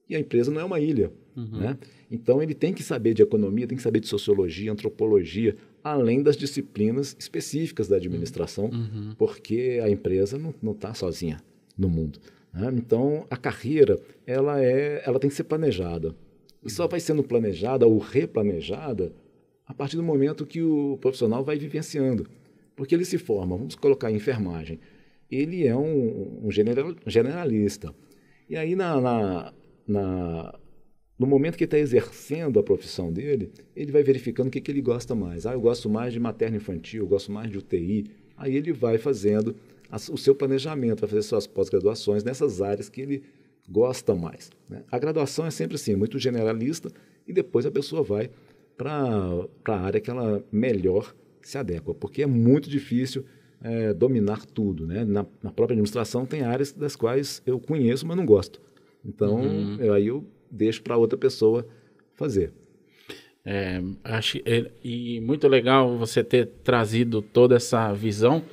e a empresa não é uma ilha. Né? Então, ele tem que saber de economia, tem que saber de sociologia, antropologia, além das disciplinas específicas da administração, porque a empresa não está sozinha no mundo. Né? Então, a carreira ela tem que ser planejada. E só vai sendo planejada ou replanejada a partir do momento que o profissional vai vivenciando. Porque ele se forma, vamos colocar em enfermagem, ele é um generalista. E aí, no momento que ele está exercendo a profissão dele, ele vai verificando o que ele gosta mais. Eu gosto mais de materno-infantil, eu gosto mais de UTI. Aí ele vai fazendo o seu planejamento, vai fazer suas pós-graduações nessas áreas que ele gosta mais. Né? A graduação é sempre assim, muito generalista, e depois a pessoa vai para a área que ela melhor se adequa, porque é muito difícil dominar tudo. Né? Na própria administração tem áreas das quais eu conheço, mas não gosto. Então, aí eu deixo para outra pessoa fazer. Acho e muito legal você ter trazido toda essa visão.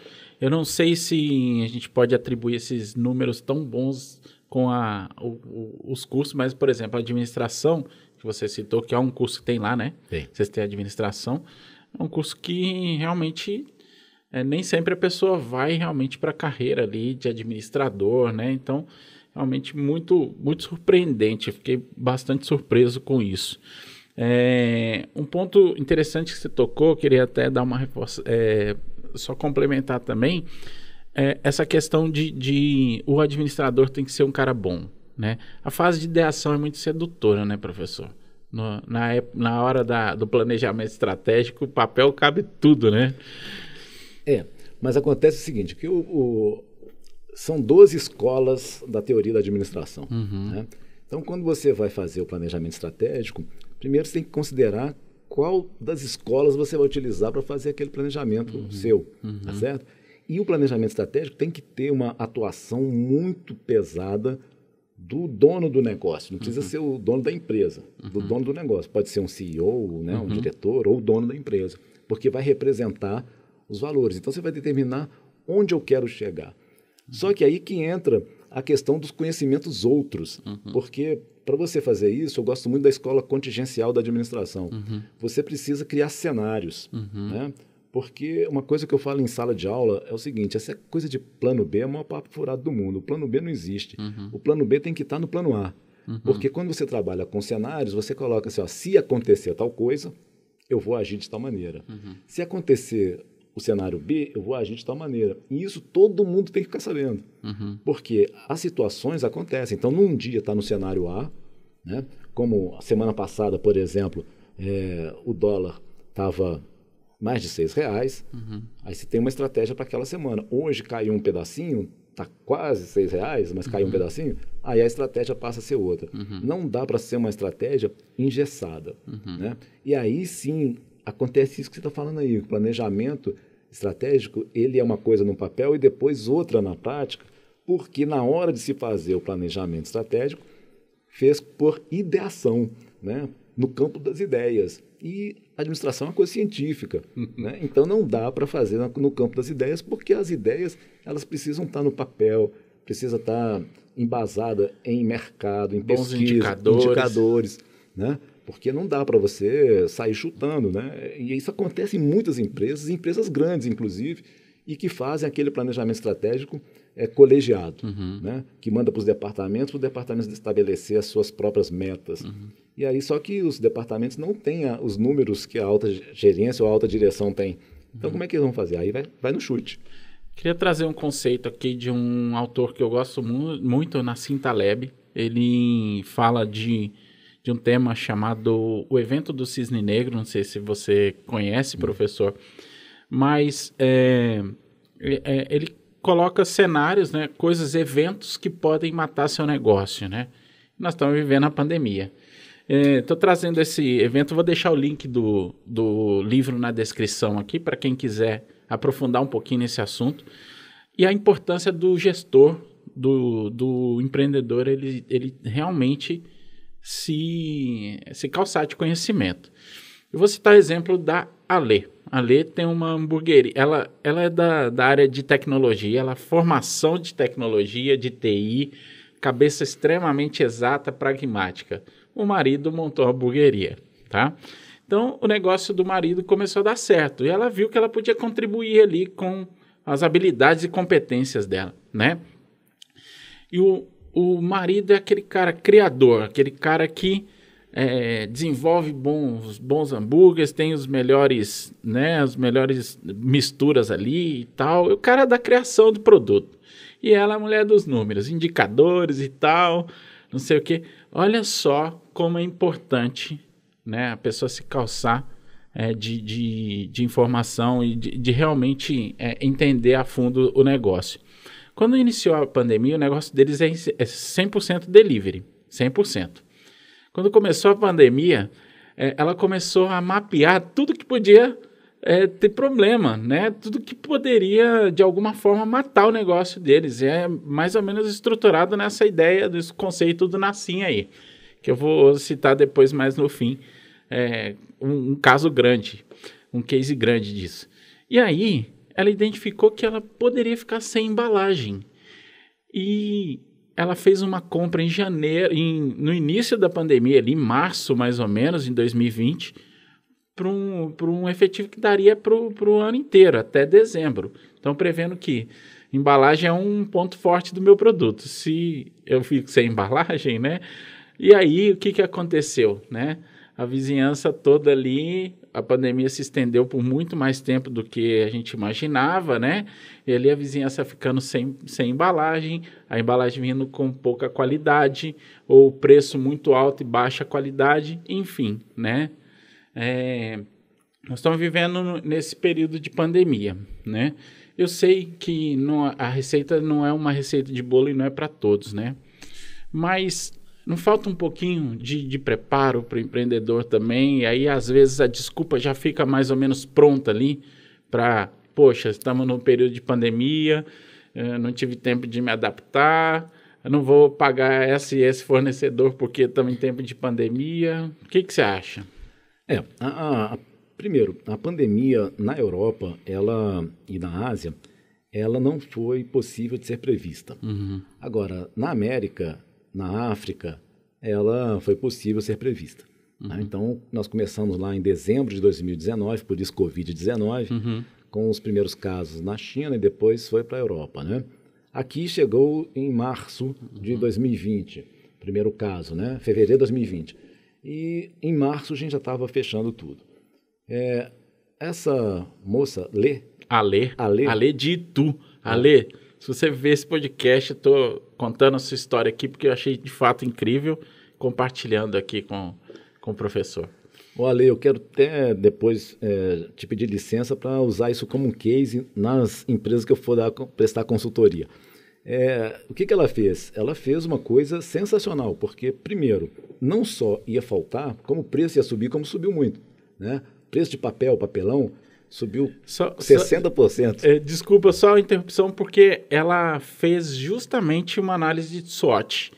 Eu não sei se a gente pode atribuir esses números tão bons com os cursos, mas, por exemplo, a administração, que você citou, que é um curso que tem lá, né? Sim. Vocês têm administração, é um curso que realmente nem sempre a pessoa vai realmente para a carreira ali de administrador, né? Então, realmente muito, muito surpreendente. Eu fiquei bastante surpreso com isso. Um ponto interessante que você tocou, queria até dar uma reforça, só complementar também, essa questão de o administrador tem que ser um cara bom, né? A fase de ideação é muito sedutora, né, professor? Na hora do planejamento estratégico, o papel cabe tudo, né? Mas acontece o seguinte, que são 12 escolas da teoria da administração. Né? Então, quando você vai fazer o planejamento estratégico, primeiro você tem que considerar qual das escolas você vai utilizar para fazer aquele planejamento seu, tá certo? E o planejamento estratégico tem que ter uma atuação muito pesada do dono do negócio. Não precisa ser o dono da empresa, do dono do negócio. Pode ser um CEO, né, um diretor ou o dono da empresa, porque vai representar os valores. Então, você vai determinar onde eu quero chegar. Só que aí que entra a questão dos conhecimentos outros, porque para você fazer isso, eu gosto muito da escola contingencial da administração. Você precisa criar cenários, né? Porque uma coisa que eu falo em sala de aula é o seguinte, essa coisa de plano B é o maior papo furado do mundo. O plano B não existe. O plano B tem que estar no plano A. Porque quando você trabalha com cenários, você coloca assim, se acontecer tal coisa, eu vou agir de tal maneira. Se acontecer o cenário B, eu vou agir de tal maneira. E isso todo mundo tem que ficar sabendo. Porque as situações acontecem. Então, num dia está no cenário A, né? Como a semana passada, por exemplo, o dólar estava mais de R$6, aí você tem uma estratégia para aquela semana. Hoje caiu um pedacinho, está quase R$6, mas caiu um pedacinho, aí a estratégia passa a ser outra. Não dá para ser uma estratégia engessada. Né? E aí sim acontece isso que você está falando aí, o planejamento estratégico, ele é uma coisa no papel e depois outra na prática, porque na hora de se fazer o planejamento estratégico, fez por ideação, né? No campo das ideias. E a administração é uma coisa científica, né? Então não dá para fazer no campo das ideias, porque as ideias elas precisam estar no papel, precisa estar embasada em mercado, em bons pesquisa, indicadores, né? Porque não dá para você sair chutando, né? E isso acontece em muitas empresas grandes, inclusive, e que fazem aquele planejamento estratégico colegiado, né? Que manda para os departamentos estabelecer as suas próprias metas. E aí, só que os departamentos não têm os números que a alta gerência ou a alta direção tem. Então, como é que eles vão fazer? Aí vai no chute. Queria trazer um conceito aqui de um autor que eu gosto muito, Nassim Taleb. Ele fala de um tema chamado o Evento do Cisne Negro. Não sei se você conhece, professor, mas ele coloca cenários, né, eventos que podem matar seu negócio, né? Nós estamos vivendo a pandemia. Estou trazendo esse evento, vou deixar o link do livro na descrição aqui para quem quiser aprofundar um pouquinho nesse assunto. E a importância do gestor, do empreendedor, ele realmente se calçar de conhecimento. Eu vou citar o exemplo da Ale. A Ale tem uma hamburgueria, ela é da área de tecnologia, ela é formação de tecnologia, de TI, cabeça extremamente exata, pragmática. O marido montou a hamburgueria, tá? Então, o negócio do marido começou a dar certo. E ela viu que ela podia contribuir ali com as habilidades e competências dela, né? E o marido é aquele cara criador, aquele cara que desenvolve bons hambúrgueres, tem os melhores, né, as melhores misturas ali e tal. O cara é da criação do produto. E ela é a mulher dos números, indicadores e tal, não sei o quê. Olha só como é importante, né, a pessoa se calçar de informação e de realmente entender a fundo o negócio. Quando iniciou a pandemia, o negócio deles é 100% delivery, 100%. Quando começou a pandemia, ela começou a mapear tudo que podia ter problema, né? Tudo que poderia, de alguma forma, matar o negócio deles. É mais ou menos estruturado nessa ideia, desse conceito do Nassim aí, que eu vou citar depois mais no fim, um caso grande, um case grande disso. E aí, ela identificou que ela poderia ficar sem embalagem. E ela fez uma compra em janeiro, no início da pandemia, ali em março mais ou menos, em 2020, para um efetivo que daria para o ano inteiro, até dezembro. Então, prevendo que embalagem é um ponto forte do meu produto. Se eu fico sem embalagem, né? E aí, o que aconteceu, né? A vizinhança toda ali, a pandemia se estendeu por muito mais tempo do que a gente imaginava, né? E ali a vizinhança ficando sem embalagem, a embalagem vindo com pouca qualidade, ou preço muito alto e baixa qualidade, enfim, né? Nós estamos vivendo nesse período de pandemia, né? Eu sei que a receita não é uma receita de bolo e não é para todos, né? Mas não falta um pouquinho de preparo para o empreendedor também, e aí às vezes a desculpa já fica mais ou menos pronta ali para, poxa, estamos num período de pandemia, não tive tempo de me adaptar, eu não vou pagar esse fornecedor porque estamos em tempo de pandemia. O que você acha? Primeiro, a pandemia na Europa e na Ásia, ela não foi possível de ser prevista. Agora, na América, na África, ela foi possível ser prevista. Né? Então, nós começamos lá em dezembro de 2019, por isso Covid-19, com os primeiros casos na China e depois foi para a Europa. Né? Aqui chegou em março de 2020, primeiro caso, né? Fevereiro de 2020. E em março a gente já estava fechando tudo. Essa moça, Ale de Itu. Ale, se você ver esse podcast, eu estou contando a sua história aqui porque eu achei de fato incrível, compartilhando aqui com o professor. Ale, eu quero até depois te pedir licença para usar isso como um case nas empresas que eu for prestar consultoria. O que ela fez? Ela fez uma coisa sensacional, porque, primeiro, não só ia faltar, como o preço ia subir, como subiu muito. Né? Preço de papelão, subiu 60%. Desculpa só a interrupção, porque ela fez justamente uma análise de SWOT.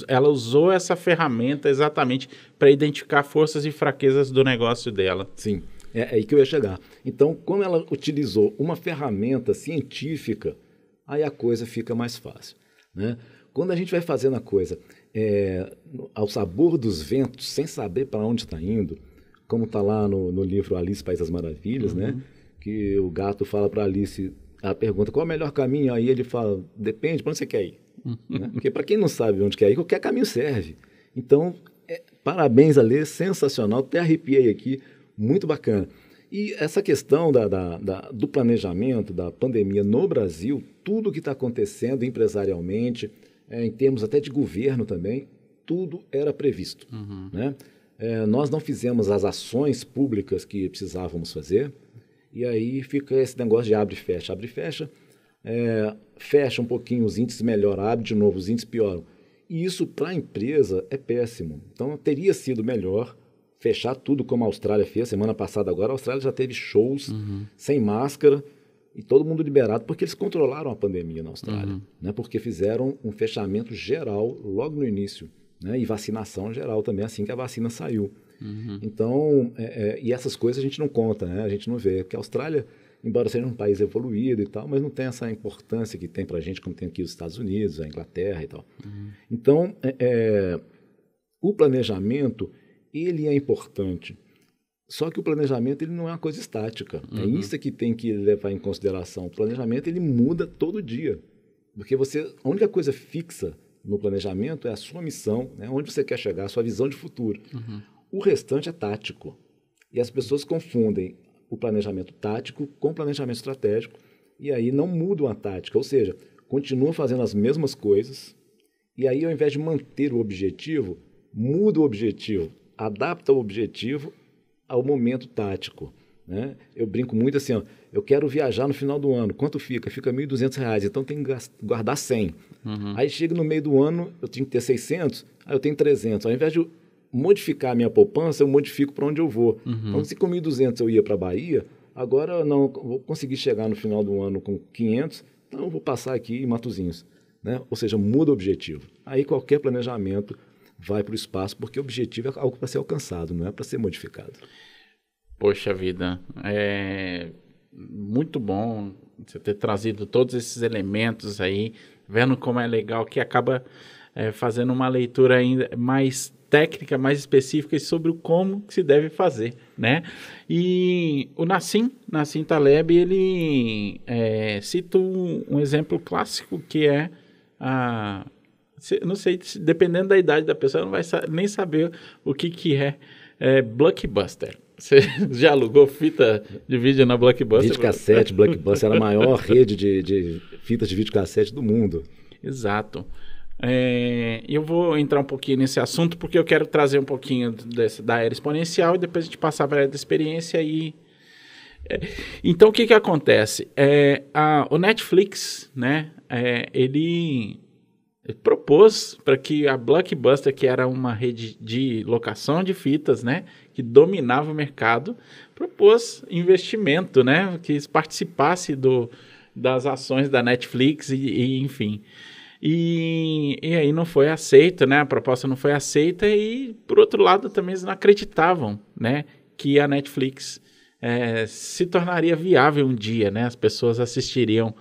Ela usou essa ferramenta exatamente para identificar forças e fraquezas do negócio dela. Sim, é aí que eu ia chegar. Então, quando ela utilizou uma ferramenta científica, aí a coisa fica mais fácil. né? Quando a gente vai fazendo a coisa ao sabor dos ventos, sem saber para onde está indo, como está lá no livro Alice País das Maravilhas, né? Que o gato fala para Alice, ela pergunta qual é o melhor caminho, aí ele fala, depende, para onde você quer ir? Né? Porque para quem não sabe onde quer ir, qualquer caminho serve. Então, parabéns, Alê, sensacional, até arrepiei aqui, muito bacana. E essa questão do planejamento, da pandemia no Brasil, tudo que está acontecendo empresarialmente, em termos até de governo também, tudo era previsto. Né? Nós não fizemos as ações públicas que precisávamos fazer, e aí fica esse negócio de abre e fecha. Abre e fecha, fecha um pouquinho, os índices melhoram, abre de novo, os índices pioram. E isso para a empresa é péssimo. Então teria sido melhor fechar tudo como a Austrália fez. Semana passada agora a Austrália já teve shows sem máscara e todo mundo liberado porque eles controlaram a pandemia na Austrália. Né? Porque fizeram um fechamento geral logo no início, né? E vacinação geral também assim que a vacina saiu. Então, e essas coisas a gente não conta, né? A gente não vê. Porque a Austrália, embora seja um país evoluído e tal, mas não tem essa importância que tem para a gente como tem aqui os Estados Unidos, a Inglaterra e tal. Então, o planejamento ele é importante. Só que o planejamento ele não é uma coisa estática. É isso que tem que levar em consideração. O planejamento ele muda todo dia. Porque a única coisa fixa no planejamento é a sua missão, né? Onde você quer chegar, a sua visão de futuro. O restante é tático. E as pessoas confundem o planejamento tático com o planejamento estratégico e aí não mudam a tática. Ou seja, continuam fazendo as mesmas coisas e aí ao invés de manter o objetivo, muda o objetivo. Adapta o objetivo ao momento tático. Né? Eu brinco muito assim, ó, eu quero viajar no final do ano. Quanto fica? Fica R$ 1.200, então tem que guardar 100. Aí chega no meio do ano, eu tenho que ter 600, aí eu tenho 300. Ao invés de modificar a minha poupança, eu modifico para onde eu vou. Então, se com 1.200 eu ia para a Bahia, agora eu não vou conseguir chegar no final do ano com 500, então eu vou passar aqui em Matosinhos. Né? Ou seja, muda o objetivo. Aí qualquer planejamento vai para o espaço, porque o objetivo é algo para ser alcançado, não é para ser modificado. Poxa vida, é muito bom você ter trazido todos esses elementos aí, vendo como é legal, que acaba fazendo uma leitura ainda mais técnica, mais específica sobre o como que se deve fazer, né? E o Nassim Taleb, ele cita um exemplo clássico que é não sei, dependendo da idade da pessoa, não vai nem saber o que é Blockbuster. Você já alugou fita de vídeo na Blockbuster? Videocassete, Blockbuster era a maior rede de fitas de videocassete do mundo. Exato. Eu vou entrar um pouquinho nesse assunto porque eu quero trazer um pouquinho da era exponencial e depois a gente passar para a era da experiência. Então, o que acontece? O Netflix, né, ele propôs para que a Blockbuster, que era uma rede de locação de fitas, né, que dominava o mercado, propôs investimento, né, que participasse das ações da Netflix e enfim. E aí não foi aceito, né, a proposta não foi aceita e, por outro lado, também eles não acreditavam, né, que a Netflix se tornaria viável um dia, né, as pessoas assistiriam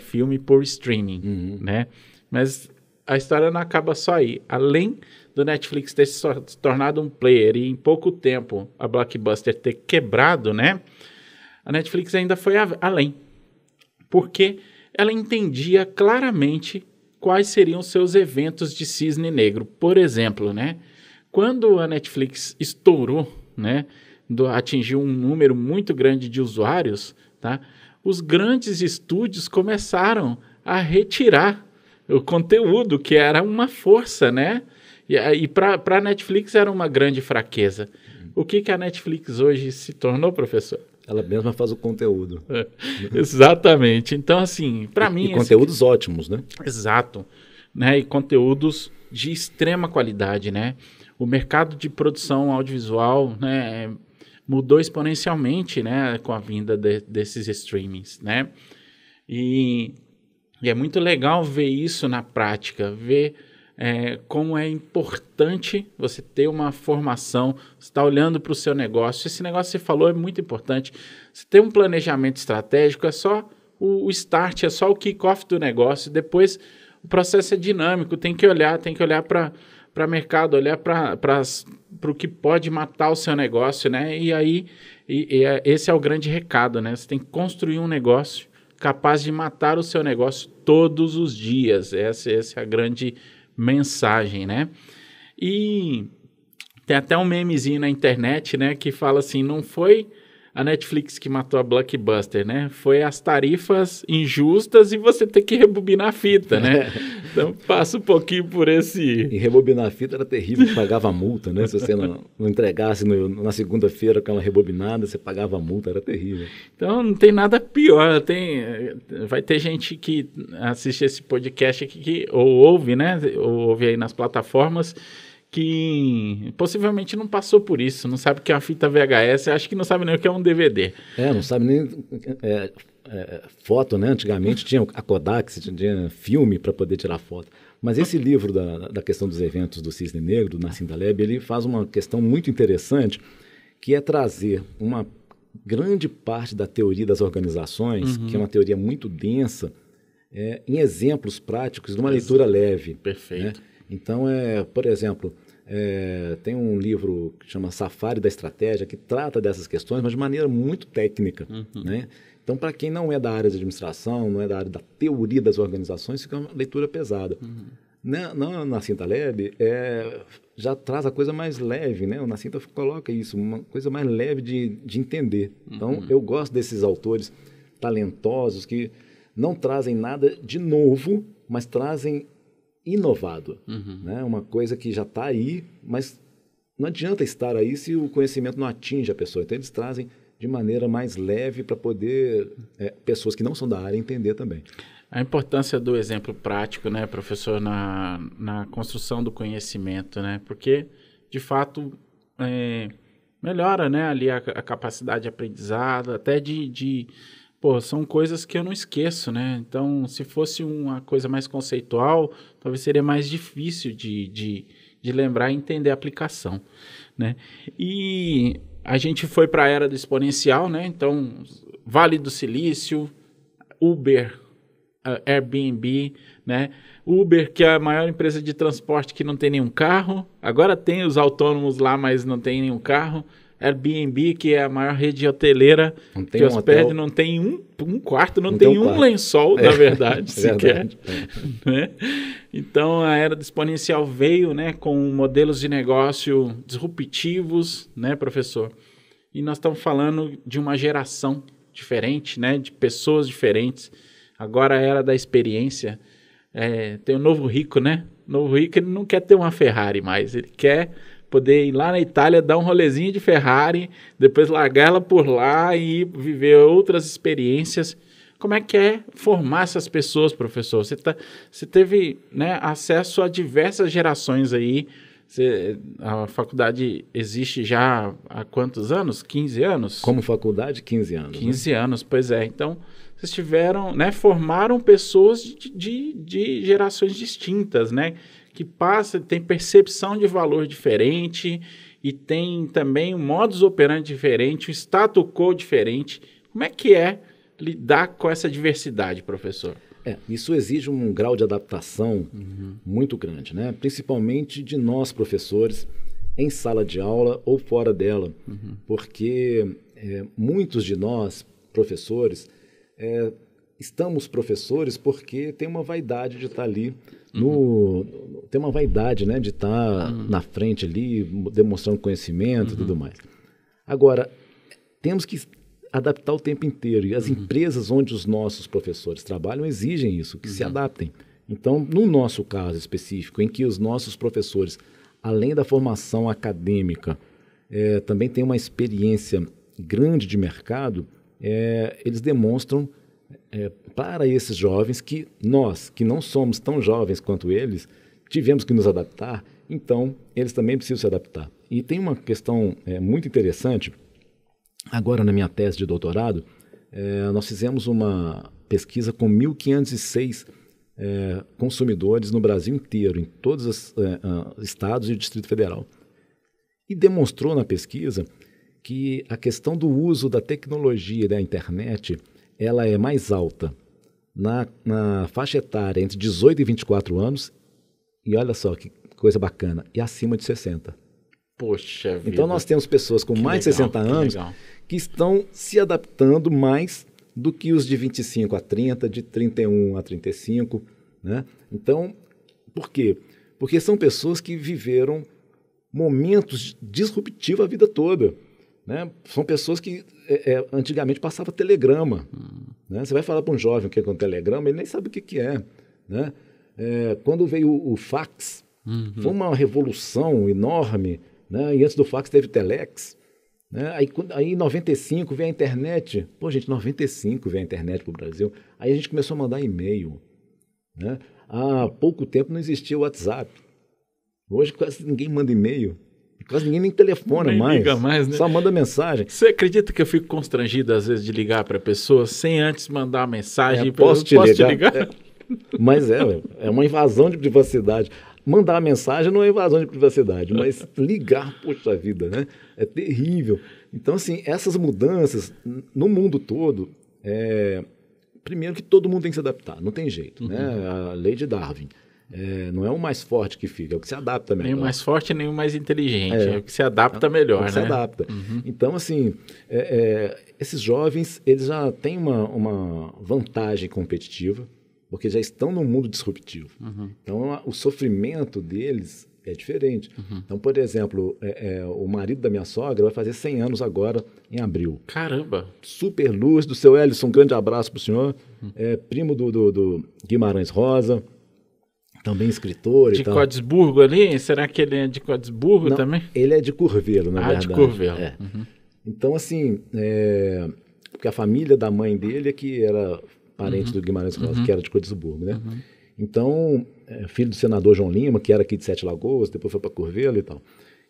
filme por streaming, né. Mas a história não acaba só aí. Além do Netflix ter se tornado um player e em pouco tempo a Blockbuster ter quebrado, né? A Netflix ainda foi além. Porque ela entendia claramente quais seriam seus eventos de cisne negro. Por exemplo, né? Quando a Netflix estourou, né? Atingiu um número muito grande de usuários, tá? Os grandes estúdios começaram a retirar o conteúdo, que era uma força, né? E para a Netflix era uma grande fraqueza. O que a Netflix hoje se tornou, professor? Ela mesma faz o conteúdo. Exatamente. Então, assim, para mim... E conteúdos ótimos, né? Exato. Né? E conteúdos de extrema qualidade, né? O mercado de produção audiovisual, né, mudou exponencialmente, né, com a vinda desses streamings, né? E é muito legal ver isso na prática, ver como é importante você ter uma formação, você está olhando para o seu negócio. Esse negócio que você falou é muito importante. Você ter um planejamento estratégico é só o start, é só o kick-off do negócio. Depois o processo é dinâmico, tem que olhar para mercado, olhar para o que pode matar o seu negócio, né? E aí, esse é o grande recado, né? Você tem que construir um negócio capaz de matar o seu negócio todos os dias. Essa é a grande mensagem, né? E tem até um memezinho na internet, né, que fala assim, não foi a Netflix que matou a Blockbuster, né? Foi as tarifas injustas e você ter que rebobinar a fita, né? Então, passa um pouquinho por esse... E rebobinar a fita era terrível, pagava multa, né? Se você não entregasse na segunda-feira aquela rebobinada, você pagava multa, era terrível. Então, não tem nada pior. Vai ter gente que assiste esse podcast aqui, ou ouve, né? Ou ouve aí nas plataformas, que possivelmente não passou por isso, não sabe o que é uma fita VHS, acho que não sabe nem o que é um DVD. Não sabe nem foto, né? Antigamente tinha a Kodak, tinha filme para poder tirar foto. Mas esse livro da questão dos eventos do Cisne Negro, do Nassim Taleb, ele faz uma questão muito interessante, que é trazer uma grande parte da teoria das organizações, que é uma teoria muito densa, em exemplos práticos de uma leitura leve. Perfeito. Né? Então, por exemplo, tem um livro que chama Safari da Estratégia, que trata dessas questões, mas de maneira muito técnica. Né? Então, para quem não é da área de administração, não é da área da teoria das organizações, fica uma leitura pesada. Na Nassim Taleb, já traz a coisa mais leve, né? O Nassim coloca isso, uma coisa mais leve de entender. Então, eu gosto desses autores talentosos que não trazem nada de novo, mas trazem inovado, né? Uma coisa que já está aí, mas não adianta estar aí se o conhecimento não atinge a pessoa. Então eles trazem de maneira mais leve para poder pessoas que não são da área entender também. A importância do exemplo prático, né, professor, na construção do conhecimento, né? Porque, de fato, melhora, né, ali a capacidade de aprendizado, até são coisas que eu não esqueço, né? Então, se fosse uma coisa mais conceitual, talvez seria mais difícil de lembrar e entender a aplicação, né? E a gente foi para a era do exponencial, né? Então, Vale do Silício, Uber, Airbnb, né? Uber, que é a maior empresa de transporte que não tem nenhum carro. Agora tem os autônomos lá, mas não tem nenhum carro. Airbnb, que é a maior rede hoteleira que hospeda, não tem um quarto, não tem um lençol, na verdade, sequer. Né? Então, a era do exponencial veio, né, com modelos de negócio disruptivos, né, professor? E nós estamos falando de uma geração diferente, né, de pessoas diferentes. Agora a era da experiência. Tem o novo rico, né? O novo rico, ele não quer ter uma Ferrari mais, ele quer poder ir lá na Itália, dar um rolezinho de Ferrari, depois largar ela por lá e viver outras experiências. Como é que é formar essas pessoas, professor? Você teve, né, acesso a diversas gerações aí. A faculdade existe já há quantos anos? 15 anos? Como faculdade, 15 anos. 15 anos, pois é. Então, vocês tiveram, né, formaram pessoas de gerações distintas, né? Que tem percepção de valor diferente e tem também um modus operandi diferente, um status quo diferente. Como é que é lidar com essa diversidade, professor? Isso exige um grau de adaptação muito grande, né? Principalmente de nós, professores, em sala de aula ou fora dela, porque muitos de nós, professores, estamos professores porque tem uma vaidade de estar ali, tem uma vaidade, né, de estar na frente ali, demonstrando conhecimento e tudo mais. Agora, temos que adaptar o tempo inteiro, e as empresas onde os nossos professores trabalham exigem isso, que se adaptem. Então, no nosso caso específico, em que os nossos professores, além da formação acadêmica, também têm uma experiência grande de mercado, eles demonstram para esses jovens que nós, que não somos tão jovens quanto eles, tivemos que nos adaptar, então eles também precisam se adaptar. E tem uma questão muito interessante. Agora, na minha tese de doutorado, nós fizemos uma pesquisa com 1.506 consumidores no Brasil inteiro, em todos os estados e o Distrito Federal. E demonstrou na pesquisa que a questão do uso da tecnologia e da internet, ela é mais alta na faixa etária entre 18 e 24 anos, e olha só que coisa bacana, e acima de 60. Poxa vida. Então nós temos pessoas com mais de 60 anos que estão se adaptando mais do que os de 25 a 30, de 31 a 35, né? Então, por quê? Porque são pessoas que viveram momentos disruptivos a vida toda, né? São pessoas que antigamente passava telegrama, né? Você vai falar para um jovem o que é um telegrama, ele nem sabe o que é, né? Quando veio o fax, foi uma revolução enorme, né? E antes do fax teve telex, né? Aí em 95 veio a internet. Pô, gente, 95 veio a internet para o Brasil. Aí a gente começou a mandar e-mail, né? Há pouco tempo não existia o WhatsApp. Hoje quase ninguém manda e-mail. Quase ninguém nem telefona mais. Liga mais, né? Só manda mensagem. Você acredita que eu fico constrangido, às vezes, de ligar para pessoas sem antes mandar a mensagem? Posso te ligar? Mas é uma invasão de privacidade. Mandar a mensagem não é invasão de privacidade, mas ligar, poxa vida, né? É terrível. Então, assim, essas mudanças no mundo todo, primeiro que todo mundo tem que se adaptar, não tem jeito, né? A lei de Darwin. Não é o mais forte que fica, é o que se adapta melhor. Nem o mais forte, nem o mais inteligente, é o que se adapta melhor, né? Se adapta. Então, assim, esses jovens, eles já têm uma vantagem competitiva, porque já estão num mundo disruptivo. Então, o sofrimento deles é diferente. Então, por exemplo, o marido da minha sogra vai fazer 100 anos agora, em abril. Caramba! Super lúcido, seu Ellison, um grande abraço para o senhor. Primo do Guimarães Rosa, também escritor e tal. De Codesburgo ali? Será que ele é de Codesburgo também? Ele é de Curvelo, na verdade. De Curvelo. Então, assim, porque a família da mãe dele é que era parente do Guimarães Rosa, que era de Codesburgo, né? Então, filho do senador João Lima, que era aqui de Sete Lagoas, depois foi para Curvelo e tal.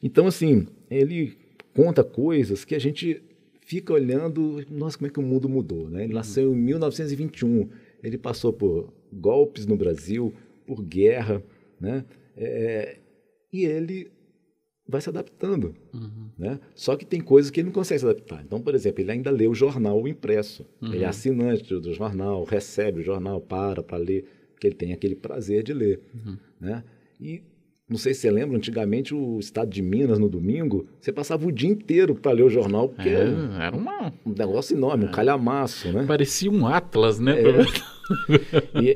Então, assim, ele conta coisas que a gente fica olhando, nossa, como é que o mundo mudou, né? Ele nasceu em 1921, ele passou por golpes no Brasil, por guerra, né? E ele vai se adaptando, né? Só que tem coisas que ele não consegue se adaptar. Então, por exemplo, ele ainda lê o jornal impresso. Ele é assinante do jornal, recebe o jornal, para ler, porque ele tem aquele prazer de ler, né? E não sei se você lembra, antigamente o Estado de Minas, no domingo, você passava o dia inteiro para ler o jornal, porque era um negócio enorme, um calhamaço, né? Parecia um atlas, né?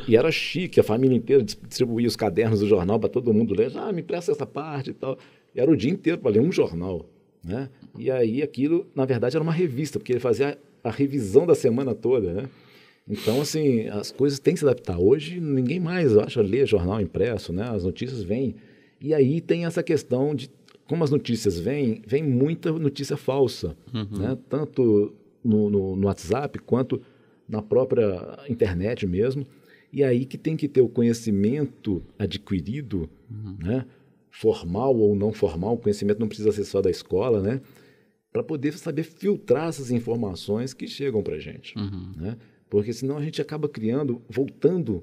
E era chique, a família inteira distribuía os cadernos do jornal para todo mundo ler. Me empresta essa parte e tal. E era o dia inteiro para ler um jornal, né? E aí aquilo, na verdade, era uma revista, porque ele fazia a revisão da semana toda, né? Então, assim, as coisas têm que se adaptar. Hoje, ninguém mais, eu acho, lê jornal impresso, né? As notícias vêm. E aí tem essa questão de, como as notícias vêm, vem muita notícia falsa, né? Tanto no WhatsApp, quanto na própria internet mesmo. E aí que tem que ter o conhecimento adquirido, né? Formal ou não formal, o conhecimento não precisa ser só da escola, né? Para poder saber filtrar essas informações que chegam para a gente, né? Porque senão a gente acaba voltando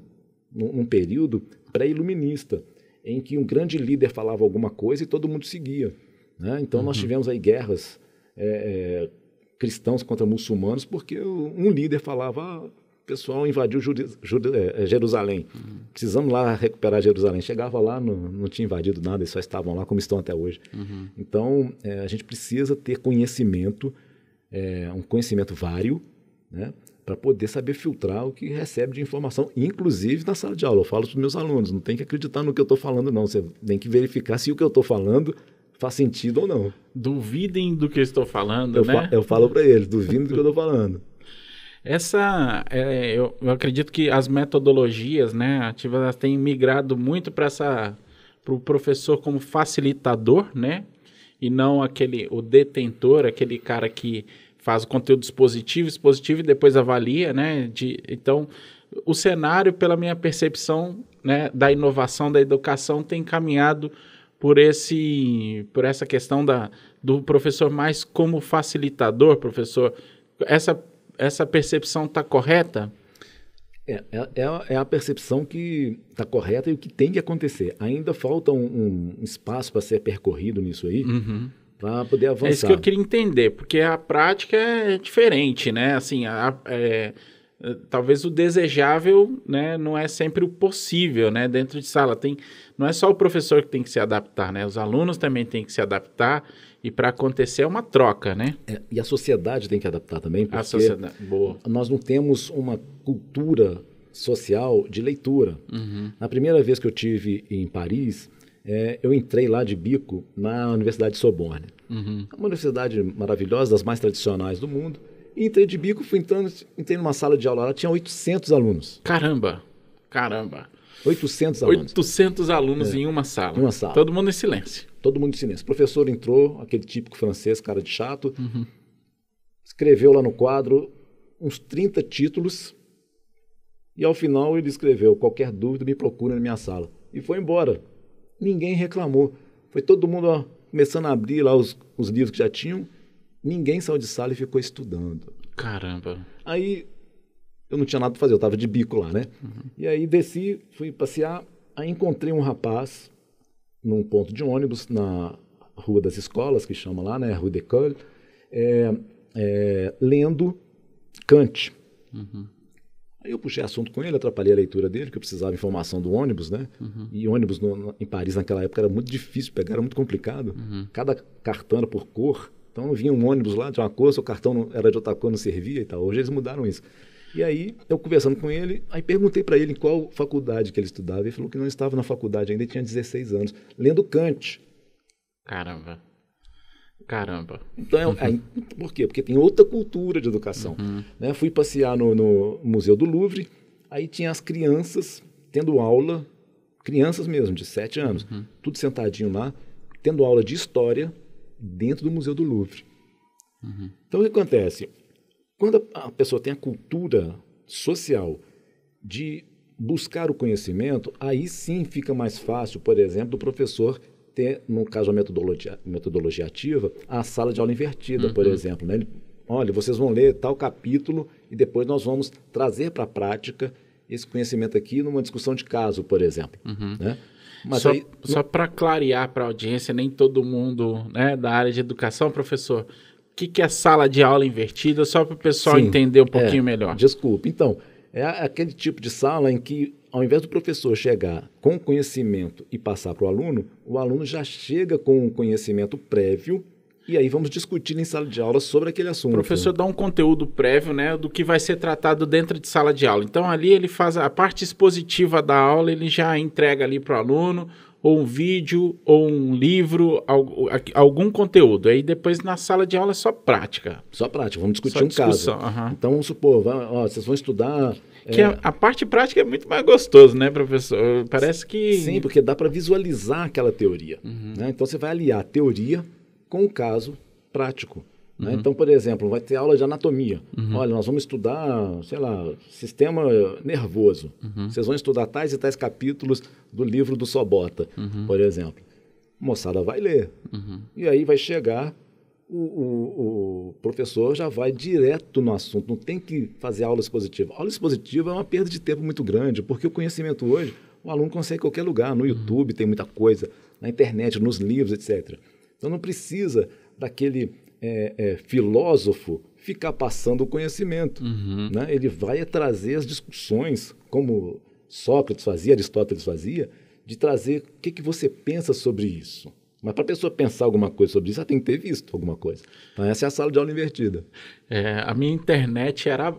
num período pré-iluminista, em que um grande líder falava alguma coisa e todo mundo seguia, né? Então nós tivemos aí guerras cristãos contra muçulmanos, porque um líder falava, pessoal invadiu Jerusalém, precisamos lá recuperar Jerusalém. Chegava lá, não tinha invadido nada, eles só estavam lá como estão até hoje. Então, a gente precisa ter conhecimento, um conhecimento vário, né, para poder saber filtrar o que recebe de informação, inclusive na sala de aula. Eu falo para os meus alunos, não tem que acreditar no que eu estou falando, não. Você tem que verificar se o que eu estou falando faz sentido ou não. Duvidem do que eu estou falando, né? Eu falo para eles, duvidem do que eu estou falando. Eu acredito que as metodologias, né, ativas, elas têm migrado muito para o professor como facilitador, né, e não o detentor, aquele cara que faz o conteúdo expositivo e depois avalia, né? Então, o cenário, pela minha percepção, né, da inovação da educação, tem caminhado por essa questão do professor mais como facilitador, professor. Essa percepção está correta? É a percepção que está correta e o que tem que acontecer. Ainda falta um espaço para ser percorrido nisso aí, para poder avançar. É isso que eu queria entender, porque a prática é diferente, né? Assim, talvez o desejável, né, não é sempre o possível, né, dentro de sala. Não é só o professor que tem que se adaptar, né, os alunos também têm que se adaptar, e para acontecer é uma troca, né? E a sociedade tem que adaptar também, porque a sociedade, boa. Nós não temos uma cultura social de leitura. Na primeira vez que eu tive em Paris, eu entrei lá de bico na Universidade de Sorbonne. Uma universidade maravilhosa, das mais tradicionais do mundo. E entrei de bico, entrei numa sala de aula lá, tinha 800 alunos. Caramba! 800 alunos. 800 alunos em uma sala. Em uma sala. Todo mundo em silêncio. Todo mundo em silêncio. O professor entrou, aquele típico francês, cara de chato, escreveu lá no quadro uns 30 títulos e ao final ele escreveu: qualquer dúvida me procura na minha sala. E foi embora. Ninguém reclamou. Foi todo mundo começando a abrir lá os livros que já tinham. Ninguém saiu de sala e ficou estudando. Caramba. Aí eu não tinha nada para fazer, eu estava de bico lá, né? E aí desci, fui passear, aí encontrei um rapaz num ponto de ônibus, na Rua das Escolas, que chama lá, né? Rue d'École, lendo Kant. Aí eu puxei assunto com ele, atrapalhei a leitura dele, que eu precisava de informação do ônibus, né? E ônibus em Paris naquela época era muito difícil pegar, era muito complicado. Cada cartão era por cor. Então vinha um ônibus lá de uma cor, se o cartão era de outra cor, não servia e tal. Hoje eles mudaram isso. E aí, eu conversando com ele, aí perguntei para ele em qual faculdade que ele estudava. Ele falou que não estava na faculdade ainda, ele tinha 16 anos, lendo Kant. Caramba. Então, por quê? Porque tem outra cultura de educação. Né? Fui passear no Museu do Louvre, aí tinha as crianças tendo aula, crianças mesmo, de 7 anos, tudo sentadinho lá, tendo aula de história dentro do Museu do Louvre. Então, o que acontece? Quando a pessoa tem a cultura social de buscar o conhecimento, aí sim fica mais fácil, por exemplo, do professor ter, no caso a metodologia ativa, a sala de aula invertida, por exemplo. Né? Olha, vocês vão ler tal capítulo e depois nós vamos trazer para a prática esse conhecimento aqui numa discussão de caso, por exemplo. Né? Mas só para clarear para a audiência, nem todo mundo, né, da área de educação, professor, o que é sala de aula invertida, só para o pessoal entender um pouquinho melhor. Desculpe. Então, é aquele tipo de sala em que, ao invés do professor chegar com conhecimento e passar para o aluno já chega com um conhecimento prévio e aí vamos discutir em sala de aula sobre aquele assunto. O professor dá um conteúdo prévio, né, do que vai ser tratado dentro de sala de aula. Então, ali ele faz a parte expositiva da aula, ele já entrega ali para o aluno, ou um vídeo, ou um livro, algum conteúdo. Aí depois na sala de aula é só prática. Só prática, vamos discutir um caso. Então, vamos supor, vocês vão estudar... Que a parte prática é muito mais gostoso, né, professor? Parece que... Sim, porque dá para visualizar aquela teoria. Né? Então, você vai aliar a teoria com o caso prático. Né? Então, por exemplo, vai ter aula de anatomia. Olha, nós vamos estudar, sei lá, sistema nervoso. Vocês vão estudar tais e tais capítulos do livro do Sobota, por exemplo. A moçada vai ler. E aí vai chegar, o professor já vai direto no assunto, não tem que fazer aula expositiva. A aula expositiva é uma perda de tempo muito grande, porque o conhecimento hoje, o aluno consegue em qualquer lugar. No YouTube tem muita coisa, na internet, nos livros, etc. Então não precisa daquele filósofo ficar passando o conhecimento. Né? Ele vai trazer as discussões, como Sócrates fazia, Aristóteles fazia, de trazer o que você pensa sobre isso. Mas para a pessoa pensar alguma coisa sobre isso, ela tem que ter visto alguma coisa. Então essa é a sala de aula invertida. A minha internet era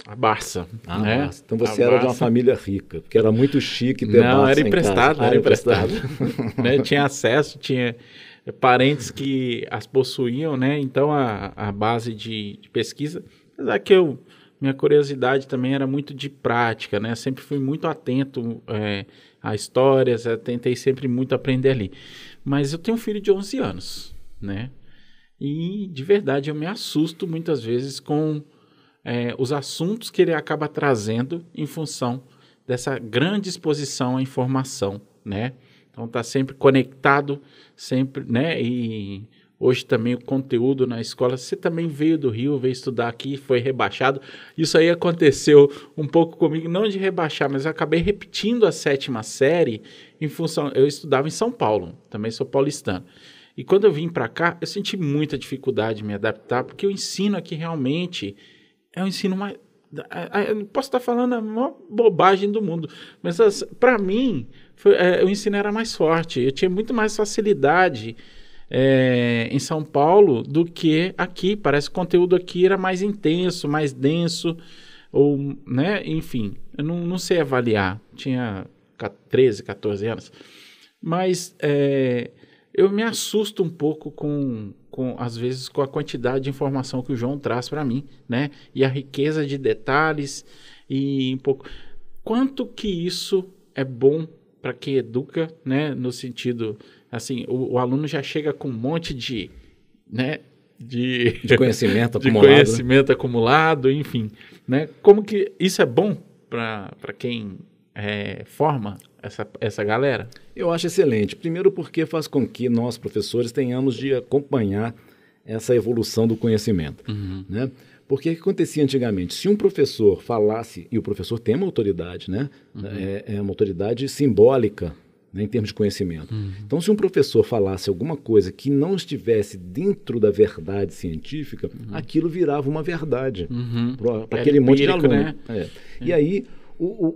a Barça. Né? Barça. Então você era de uma família rica, porque era muito chique ter Barça. Não, era emprestado. Era emprestado. Né? Tinha acesso, tinha parentes que as possuíam, né? Então a base de pesquisa, apesar que minha curiosidade também era muito de prática, né? Sempre fui muito atento a histórias, tentei sempre muito aprender ali. Mas eu tenho um filho de 11 anos, né? E de verdade eu me assusto muitas vezes com os assuntos que ele acaba trazendo em função dessa grande exposição à informação, né? Então está sempre conectado, sempre, né? E hoje também o conteúdo na escola, você também veio do Rio, veio estudar aqui, foi rebaixado. Isso aí aconteceu um pouco comigo, não de rebaixar, mas eu acabei repetindo a 7ª série em função... Eu estudava em São Paulo, também sou paulistano. E quando eu vim para cá, eu senti muita dificuldade de me adaptar, porque o ensino aqui realmente é o ensino mais... Eu posso estar falando a maior bobagem do mundo, mas para mim o ensino era mais forte. Eu tinha muito mais facilidade em São Paulo do que aqui. Parece que o conteúdo aqui era mais intenso, mais denso, ou, né? Enfim, eu não sei avaliar. Tinha 13, 14 anos. Mas eu me assusto um pouco às vezes, com a quantidade de informação que o João traz para mim, né? E a riqueza de detalhes e um pouco... Quanto que isso é bom para quem educa, né? No sentido, assim, o aluno já chega com um monte de, né? De conhecimento de acumulado. Conhecimento acumulado, enfim, né? Como que isso é bom para quem forma essa galera? Eu acho excelente. Primeiro porque faz com que nós, professores, tenhamos de acompanhar essa evolução do conhecimento. Né? Porque o que acontecia antigamente? Se um professor falasse, e o professor tem uma autoridade, né? É uma autoridade simbólica, né, em termos de conhecimento. Então, se um professor falasse alguma coisa que não estivesse dentro da verdade científica, aquilo virava uma verdade para aquele monte de aluno. Né? E aí,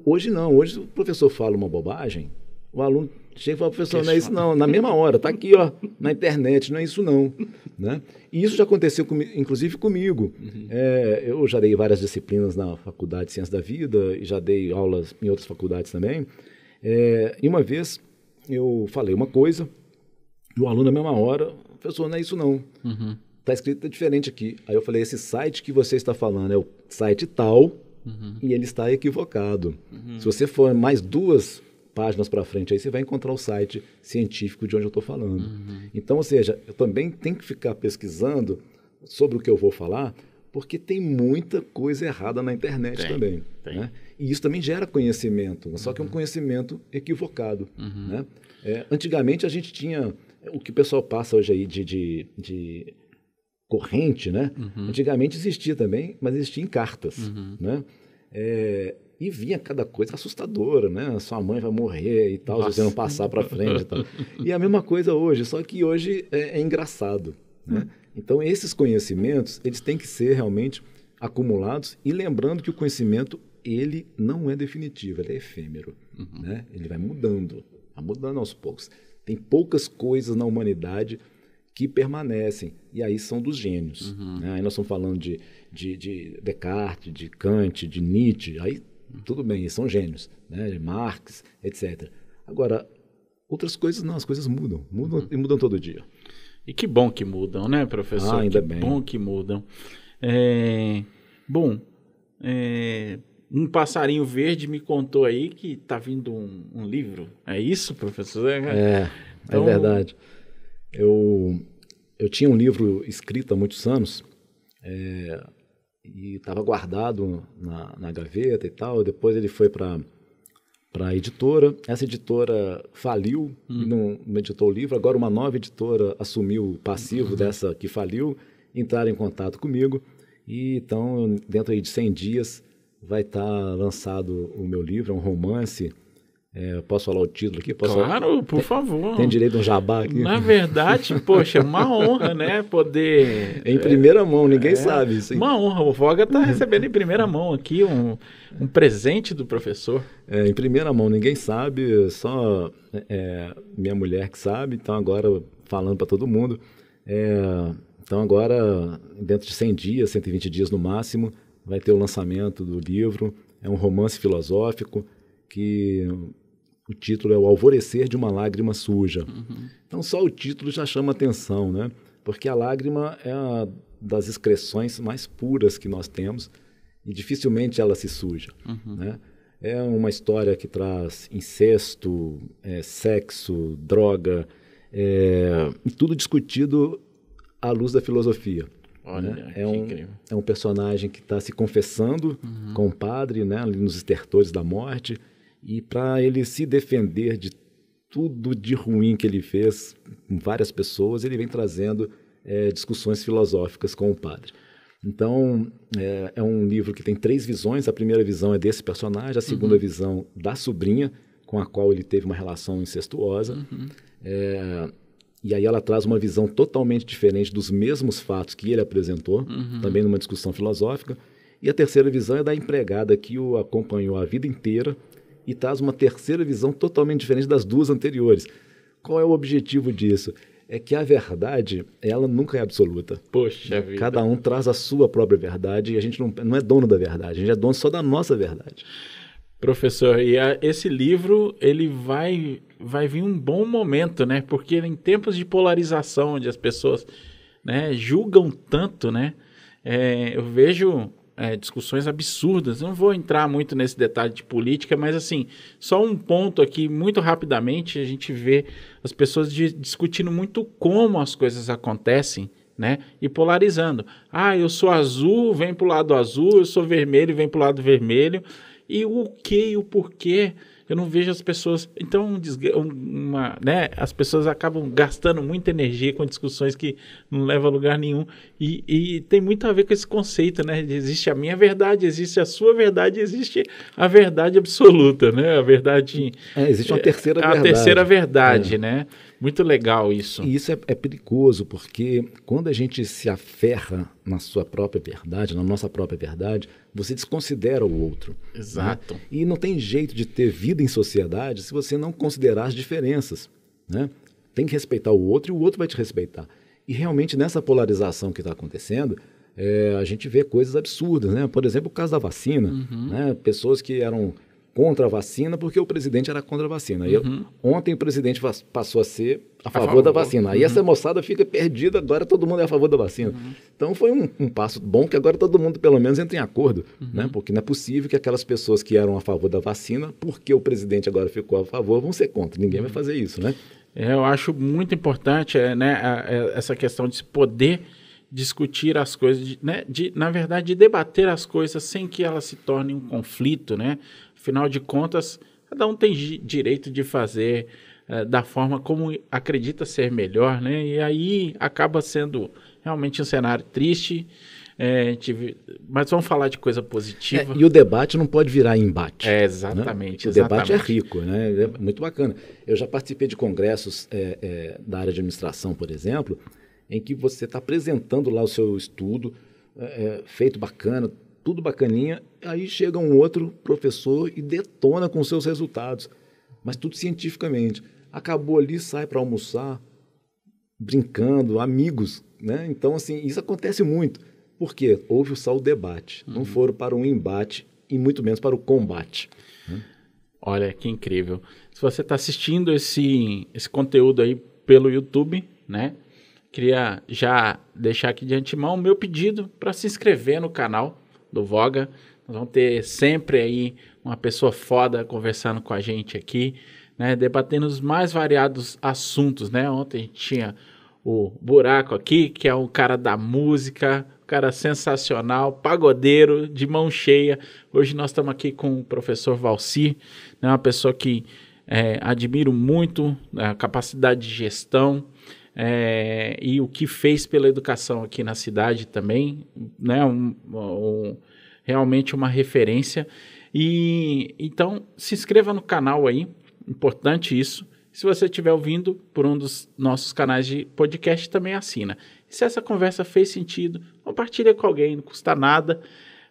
hoje não. Hoje o professor fala uma bobagem, o aluno chega e fala, professor, não é isso não, na mesma hora, está aqui, ó, na internet, não é isso não. Né? E isso já aconteceu, inclusive, comigo. Eu já dei várias disciplinas na Faculdade de Ciências da Vida e já dei aulas em outras faculdades também. E uma vez eu falei uma coisa e o aluno, na mesma hora, professor, não é isso não. Está escrito diferente aqui. Aí eu falei, esse site que você está falando é o site tal e ele está equivocado. Se você for mais 2 páginas para frente, aí você vai encontrar o site científico de onde eu estou falando. Então, ou seja, eu também tenho que ficar pesquisando sobre o que eu vou falar, porque tem muita coisa errada na internet também. Né? E isso também gera conhecimento, só que é um conhecimento equivocado. Né? Antigamente a gente tinha o que o pessoal passa hoje aí de corrente, né? Antigamente existia também, mas existia em cartas. Né? E vinha cada coisa assustadora, né? Sua mãe vai morrer e tal, se você não passar para frente e tal. E a mesma coisa hoje, só que hoje é engraçado, né? Então, esses conhecimentos, eles têm que ser realmente acumulados e lembrando que o conhecimento, ele não é definitivo, ele é efêmero, né? Ele vai mudando aos poucos. Tem poucas coisas na humanidade que permanecem, e aí são dos gênios. Né? Aí nós estamos falando de Descartes, de Kant, de Nietzsche, aí tudo bem, são gênios, né? Marx, etc. Agora, outras coisas não, as coisas mudam e mudam todo dia. E que bom que mudam, né, professor? Ainda bem. Que bom que mudam. Um passarinho verde me contou aí que está vindo um livro. É isso, professor? Então... É verdade. Eu tinha um livro escrito há muitos anos, e estava guardado na gaveta e tal. Depois ele foi para a editora. Essa editora faliu, não editou o livro. Agora uma nova editora assumiu o passivo dessa que faliu, entraram em contato comigo. E então, dentro aí de 100 dias, vai estar lançado o meu livro. É um romance. Posso falar o título aqui? Claro, por favor. Tem direito a um jabá aqui? Na verdade, poxa, é uma honra, né? Poder... Em primeira mão, ninguém sabe isso. Uma honra. O Voga está recebendo em primeira mão aqui um presente do professor. Em primeira mão, ninguém sabe, só minha mulher que sabe. Então, agora, falando para todo mundo. Então, agora, dentro de 100 dias, 120 dias no máximo, vai ter o lançamento do livro. É um romance filosófico que... O título é O Alvorecer de uma Lágrima Suja. Então, só o título já chama atenção, né? Porque a lágrima é uma das excreções mais puras que nós temos e dificilmente ela se suja. Né? É uma história que traz incesto, sexo, droga, e tudo discutido à luz da filosofia. Olha, né? incrível. É um personagem que está se confessando com o padre, né, ali nos estertores da morte. E para ele se defender de tudo de ruim que ele fez com várias pessoas, ele vem trazendo discussões filosóficas com o padre. Então, é um livro que tem 3 visões. A primeira visão é desse personagem, a segunda visão da sobrinha, com a qual ele teve uma relação incestuosa. E aí ela traz uma visão totalmente diferente dos mesmos fatos que ele apresentou, também numa discussão filosófica. E a terceira visão é da empregada que o acompanhou a vida inteira e traz uma terceira visão totalmente diferente das duas anteriores. Qual é o objetivo disso? É que a verdade, ela nunca é absoluta. Poxa vida. Cada um traz a sua própria verdade e a gente não é dono da verdade, a gente é dono só da nossa verdade. Professor, e esse livro, ele vai vir um bom momento, né? Porque em tempos de polarização, onde as pessoas, né, julgam tanto, né? Eu vejo discussões absurdas. Não vou entrar muito nesse detalhe de política, mas assim, só um ponto aqui, muito rapidamente, a gente vê as pessoas discutindo muito como as coisas acontecem, né? E polarizando. Ah, eu sou azul, vem para o lado azul, eu sou vermelho, vem para o lado vermelho. E o que e o porquê? Eu não vejo as pessoas... Então, né, as pessoas acabam gastando muita energia com discussões que não levam a lugar nenhum. E tem muito a ver com esse conceito, né? Existe a minha verdade, existe a sua verdade, existe a verdade absoluta, né? A verdade... existe uma terceira verdade. A terceira verdade, né? Muito legal isso. E isso é perigoso, porque quando a gente se aferra na sua própria verdade, na nossa própria verdade, você desconsidera o outro. Exato. Né? E não tem jeito de ter vida em sociedade se você não considerar as diferenças. Né? Tem que respeitar o outro e o outro vai te respeitar. E realmente nessa polarização que está acontecendo, a gente vê coisas absurdas. Né? Por exemplo, o caso da vacina. Né? Pessoas que eram contra a vacina porque o presidente era contra a vacina. E ontem o presidente passou a ser a favor da vacina. Aí essa moçada fica perdida, agora todo mundo é a favor da vacina. Então foi um passo bom que agora todo mundo pelo menos entra em acordo. Né? Porque não é possível que aquelas pessoas que eram a favor da vacina, porque o presidente agora ficou a favor, vão ser contra. Ninguém vai fazer isso, né? Eu acho muito importante essa questão de poder discutir as coisas, né? Na verdade, de debater as coisas sem que elas se tornem um conflito, né? Afinal de contas, cada um tem direito de fazer da forma como acredita ser melhor, né? E aí acaba sendo realmente um cenário triste, mas vamos falar de coisa positiva. E o debate não pode virar embate. Exatamente. Né? O debate é rico, né? É muito bacana. Eu já participei de congressos da área de administração, por exemplo, em que você está apresentando lá o seu estudo, feito bacana, tudo bacaninha, aí chega um outro professor e detona com seus resultados, mas tudo cientificamente. Acabou ali, sai para almoçar, brincando, amigos, né? Então, assim, isso acontece muito. Por quê? Houve só o debate, não foram para um embate e muito menos para o combate. Olha, que incrível. Se você está assistindo esse conteúdo aí pelo YouTube, né? Queria já deixar aqui de antemão o meu pedido para se inscrever no canal do Voga. Nós vamos ter sempre aí uma pessoa foda conversando com a gente aqui, né, debatendo os mais variados assuntos, né? Ontem a gente tinha o Buraco aqui, que é um cara da música, um cara sensacional, pagodeiro, de mão cheia. Hoje nós estamos aqui com o professor Valcir, né, uma pessoa que admiro muito, a capacidade de gestão, e o que fez pela educação aqui na cidade também, né, realmente uma referência. E então se inscreva no canal aí, importante isso. Se você estiver ouvindo por um dos nossos canais de podcast, também assina. E se essa conversa fez sentido, compartilha com alguém, não custa nada,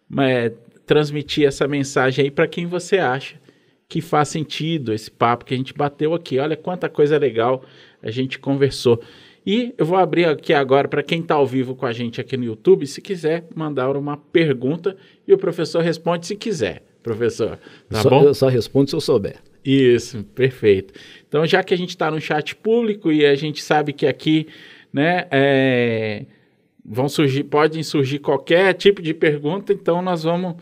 mas transmitir essa mensagem aí para quem você acha que faz sentido esse papo que a gente bateu aqui. Olha quanta coisa legal a gente conversou. E eu vou abrir aqui agora para quem está ao vivo com a gente aqui no YouTube, se quiser mandar uma pergunta e o professor responde se quiser. Professor, tá bom? Eu só respondo se eu souber. Isso, perfeito. Então, já que a gente está no chat público e a gente sabe que aqui, né, podem surgir qualquer tipo de pergunta, então nós vamos...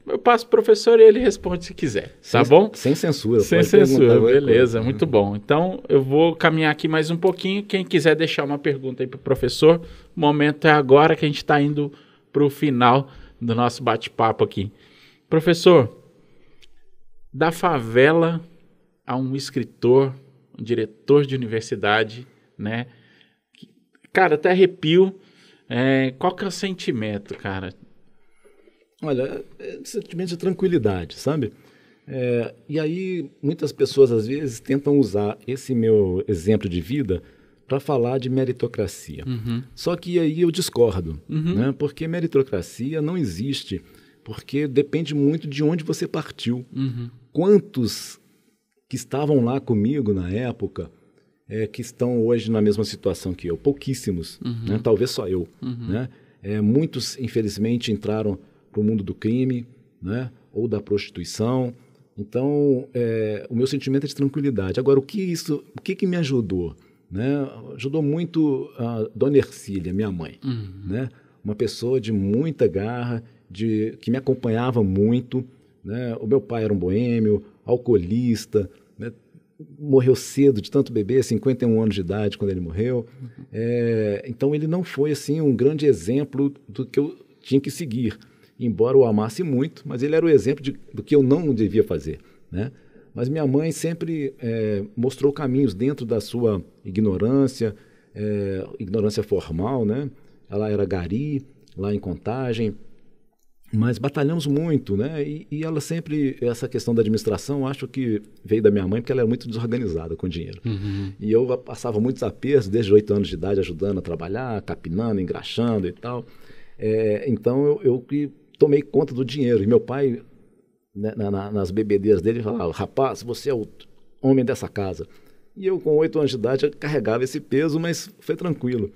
eu passo para o professor e ele responde se quiser, tá bom? Sem censura. Sem censura, beleza, muito bom. Então, eu vou caminhar aqui mais um pouquinho. Quem quiser deixar uma pergunta aí para o professor, o momento é agora que a gente está indo para o final do nosso bate-papo aqui. Professor, da favela a um escritor, um diretor de universidade, né? Cara, até arrepio. Qual que é o sentimento, cara? Olha, sentimento de tranquilidade, sabe? E aí muitas pessoas às vezes tentam usar esse meu exemplo de vida para falar de meritocracia. Só que aí eu discordo, né? Porque meritocracia não existe, porque depende muito de onde você partiu. Quantos que estavam lá comigo na época que estão hoje na mesma situação que eu? Pouquíssimos, né? Talvez só eu. Né? Muitos, infelizmente, entraram para o mundo do crime, né? Ou da prostituição. Então, o meu sentimento é de tranquilidade. Agora, o que me ajudou? Né? Ajudou muito a Dona Ercília, minha mãe. Né? Uma pessoa de muita garra, que me acompanhava muito. Né? O meu pai era um boêmio, alcoolista, né? Morreu cedo de tanto beber, 51 anos de idade quando ele morreu. Então, ele não foi assim, um grande exemplo do que eu tinha que seguir. Embora eu amasse muito, mas ele era o exemplo do que eu não devia fazer. Né? Mas minha mãe sempre mostrou caminhos dentro da sua ignorância, ignorância formal, né? Ela era gari, lá em Contagem, mas batalhamos muito, né? E ela sempre, essa questão da administração, acho que veio da minha mãe, porque ela era muito desorganizada com dinheiro. E eu passava muitos apertos, desde 8 anos de idade, ajudando a trabalhar, capinando, engraxando e tal. Então eu que tomei conta do dinheiro. E meu pai, né, nas bebedeiras dele, falava: rapaz, você é o homem dessa casa. E eu, com 8 anos de idade, carregava esse peso, mas foi tranquilo.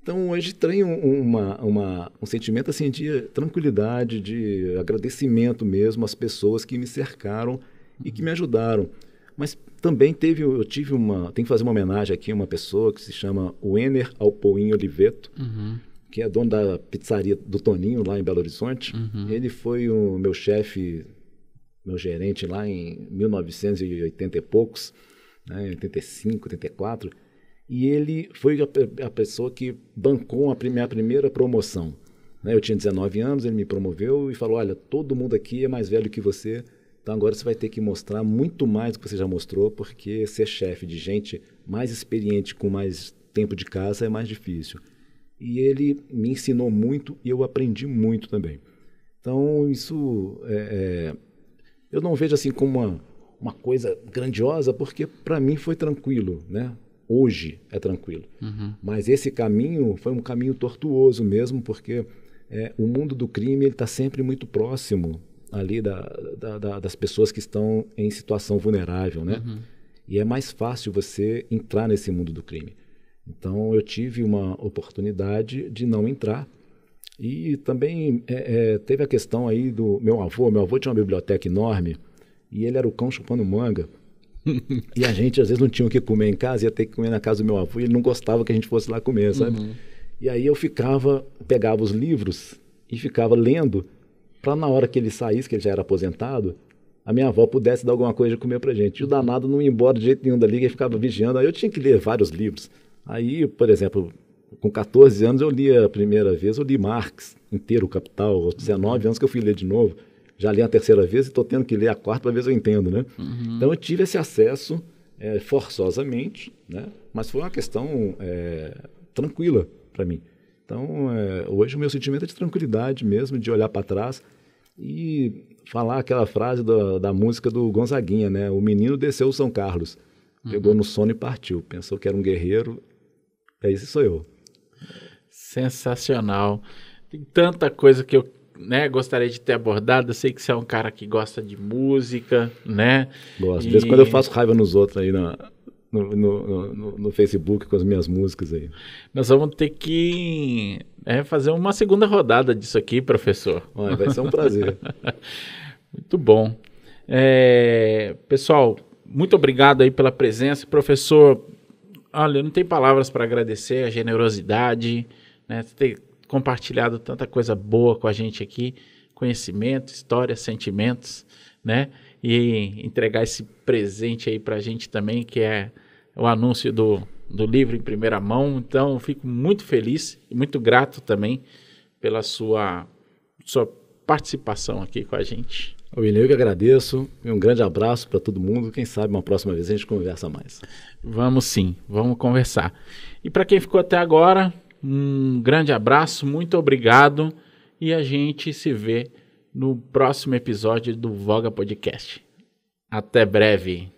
Então, hoje tenho um sentimento assim, de tranquilidade, de agradecimento mesmo às pessoas que me cercaram e que me ajudaram. Mas também tenho que fazer uma homenagem aqui a uma pessoa que se chama Wenner Alpoim Oliveto, que é dono da pizzaria do Toninho, lá em Belo Horizonte. Ele foi o meu chefe, meu gerente lá em 1980 e poucos, né, 85, 84. E ele foi a pessoa que bancou a minha primeira promoção. Né? Eu tinha 19 anos, ele me promoveu e falou: olha, todo mundo aqui é mais velho que você, então agora você vai ter que mostrar muito mais do que você já mostrou, porque ser chefe de gente mais experiente, com mais tempo de casa, é mais difícil. E ele me ensinou muito e eu aprendi muito também. Então, isso eu não vejo assim como uma coisa grandiosa, porque para mim foi tranquilo, né? Hoje é tranquilo. Mas esse caminho foi um caminho tortuoso mesmo, porque o mundo do crime está sempre muito próximo ali das pessoas que estão em situação vulnerável, né? E é mais fácil você entrar nesse mundo do crime. Então, eu tive uma oportunidade de não entrar. E também teve a questão aí do meu avô. Meu avô tinha uma biblioteca enorme e ele era o cão chupando manga. E a gente, às vezes, não tinha o que comer em casa, ia ter que comer na casa do meu avô, e ele não gostava que a gente fosse lá comer, sabe? E aí eu pegava os livros e ficava lendo, para na hora que ele saísse, que ele já era aposentado, a minha avó pudesse dar alguma coisa de comer pra gente. E o danado não ia embora de jeito nenhum dali, que ele ficava vigiando. Aí eu tinha que ler vários livros. Aí, por exemplo, com 14 anos eu li a primeira vez, eu li Marx inteiro, o Capital. Aos 19 anos que eu fui ler de novo. Já li a terceira vez e estou tendo que ler a quarta para ver se eu entendo, né? Então eu tive esse acesso forçosamente, né? Mas foi uma questão tranquila para mim. Então hoje o meu sentimento é de tranquilidade mesmo, de olhar para trás e falar aquela frase da música do Gonzaguinha, né? O menino desceu o São Carlos, pegou no sono e partiu. Pensou que era um guerreiro, esse sou eu. Sensacional. Tem tanta coisa que eu gostaria de ter abordado. Eu sei que você é um cara que gosta de música, né? Gosto. De vez em quando eu faço raiva nos outros aí no Facebook com as minhas músicas aí. Nós vamos ter que fazer uma segunda rodada disso aqui, professor. Olha, vai ser um prazer. Muito bom. Pessoal, muito obrigado aí pela presença. Professor, olha, não tem palavras para agradecer a generosidade, né? Ter compartilhado tanta coisa boa com a gente aqui, conhecimento, história, sentimentos, né? E entregar esse presente aí para a gente também, que é o anúncio do livro em primeira mão. Então, eu fico muito feliz e muito grato também pela sua participação aqui com a gente. William, eu que agradeço. Um grande abraço para todo mundo. Quem sabe uma próxima vez a gente conversa mais. Vamos sim, vamos conversar. E para quem ficou até agora, um grande abraço, muito obrigado e a gente se vê no próximo episódio do Voga Podcast. Até breve.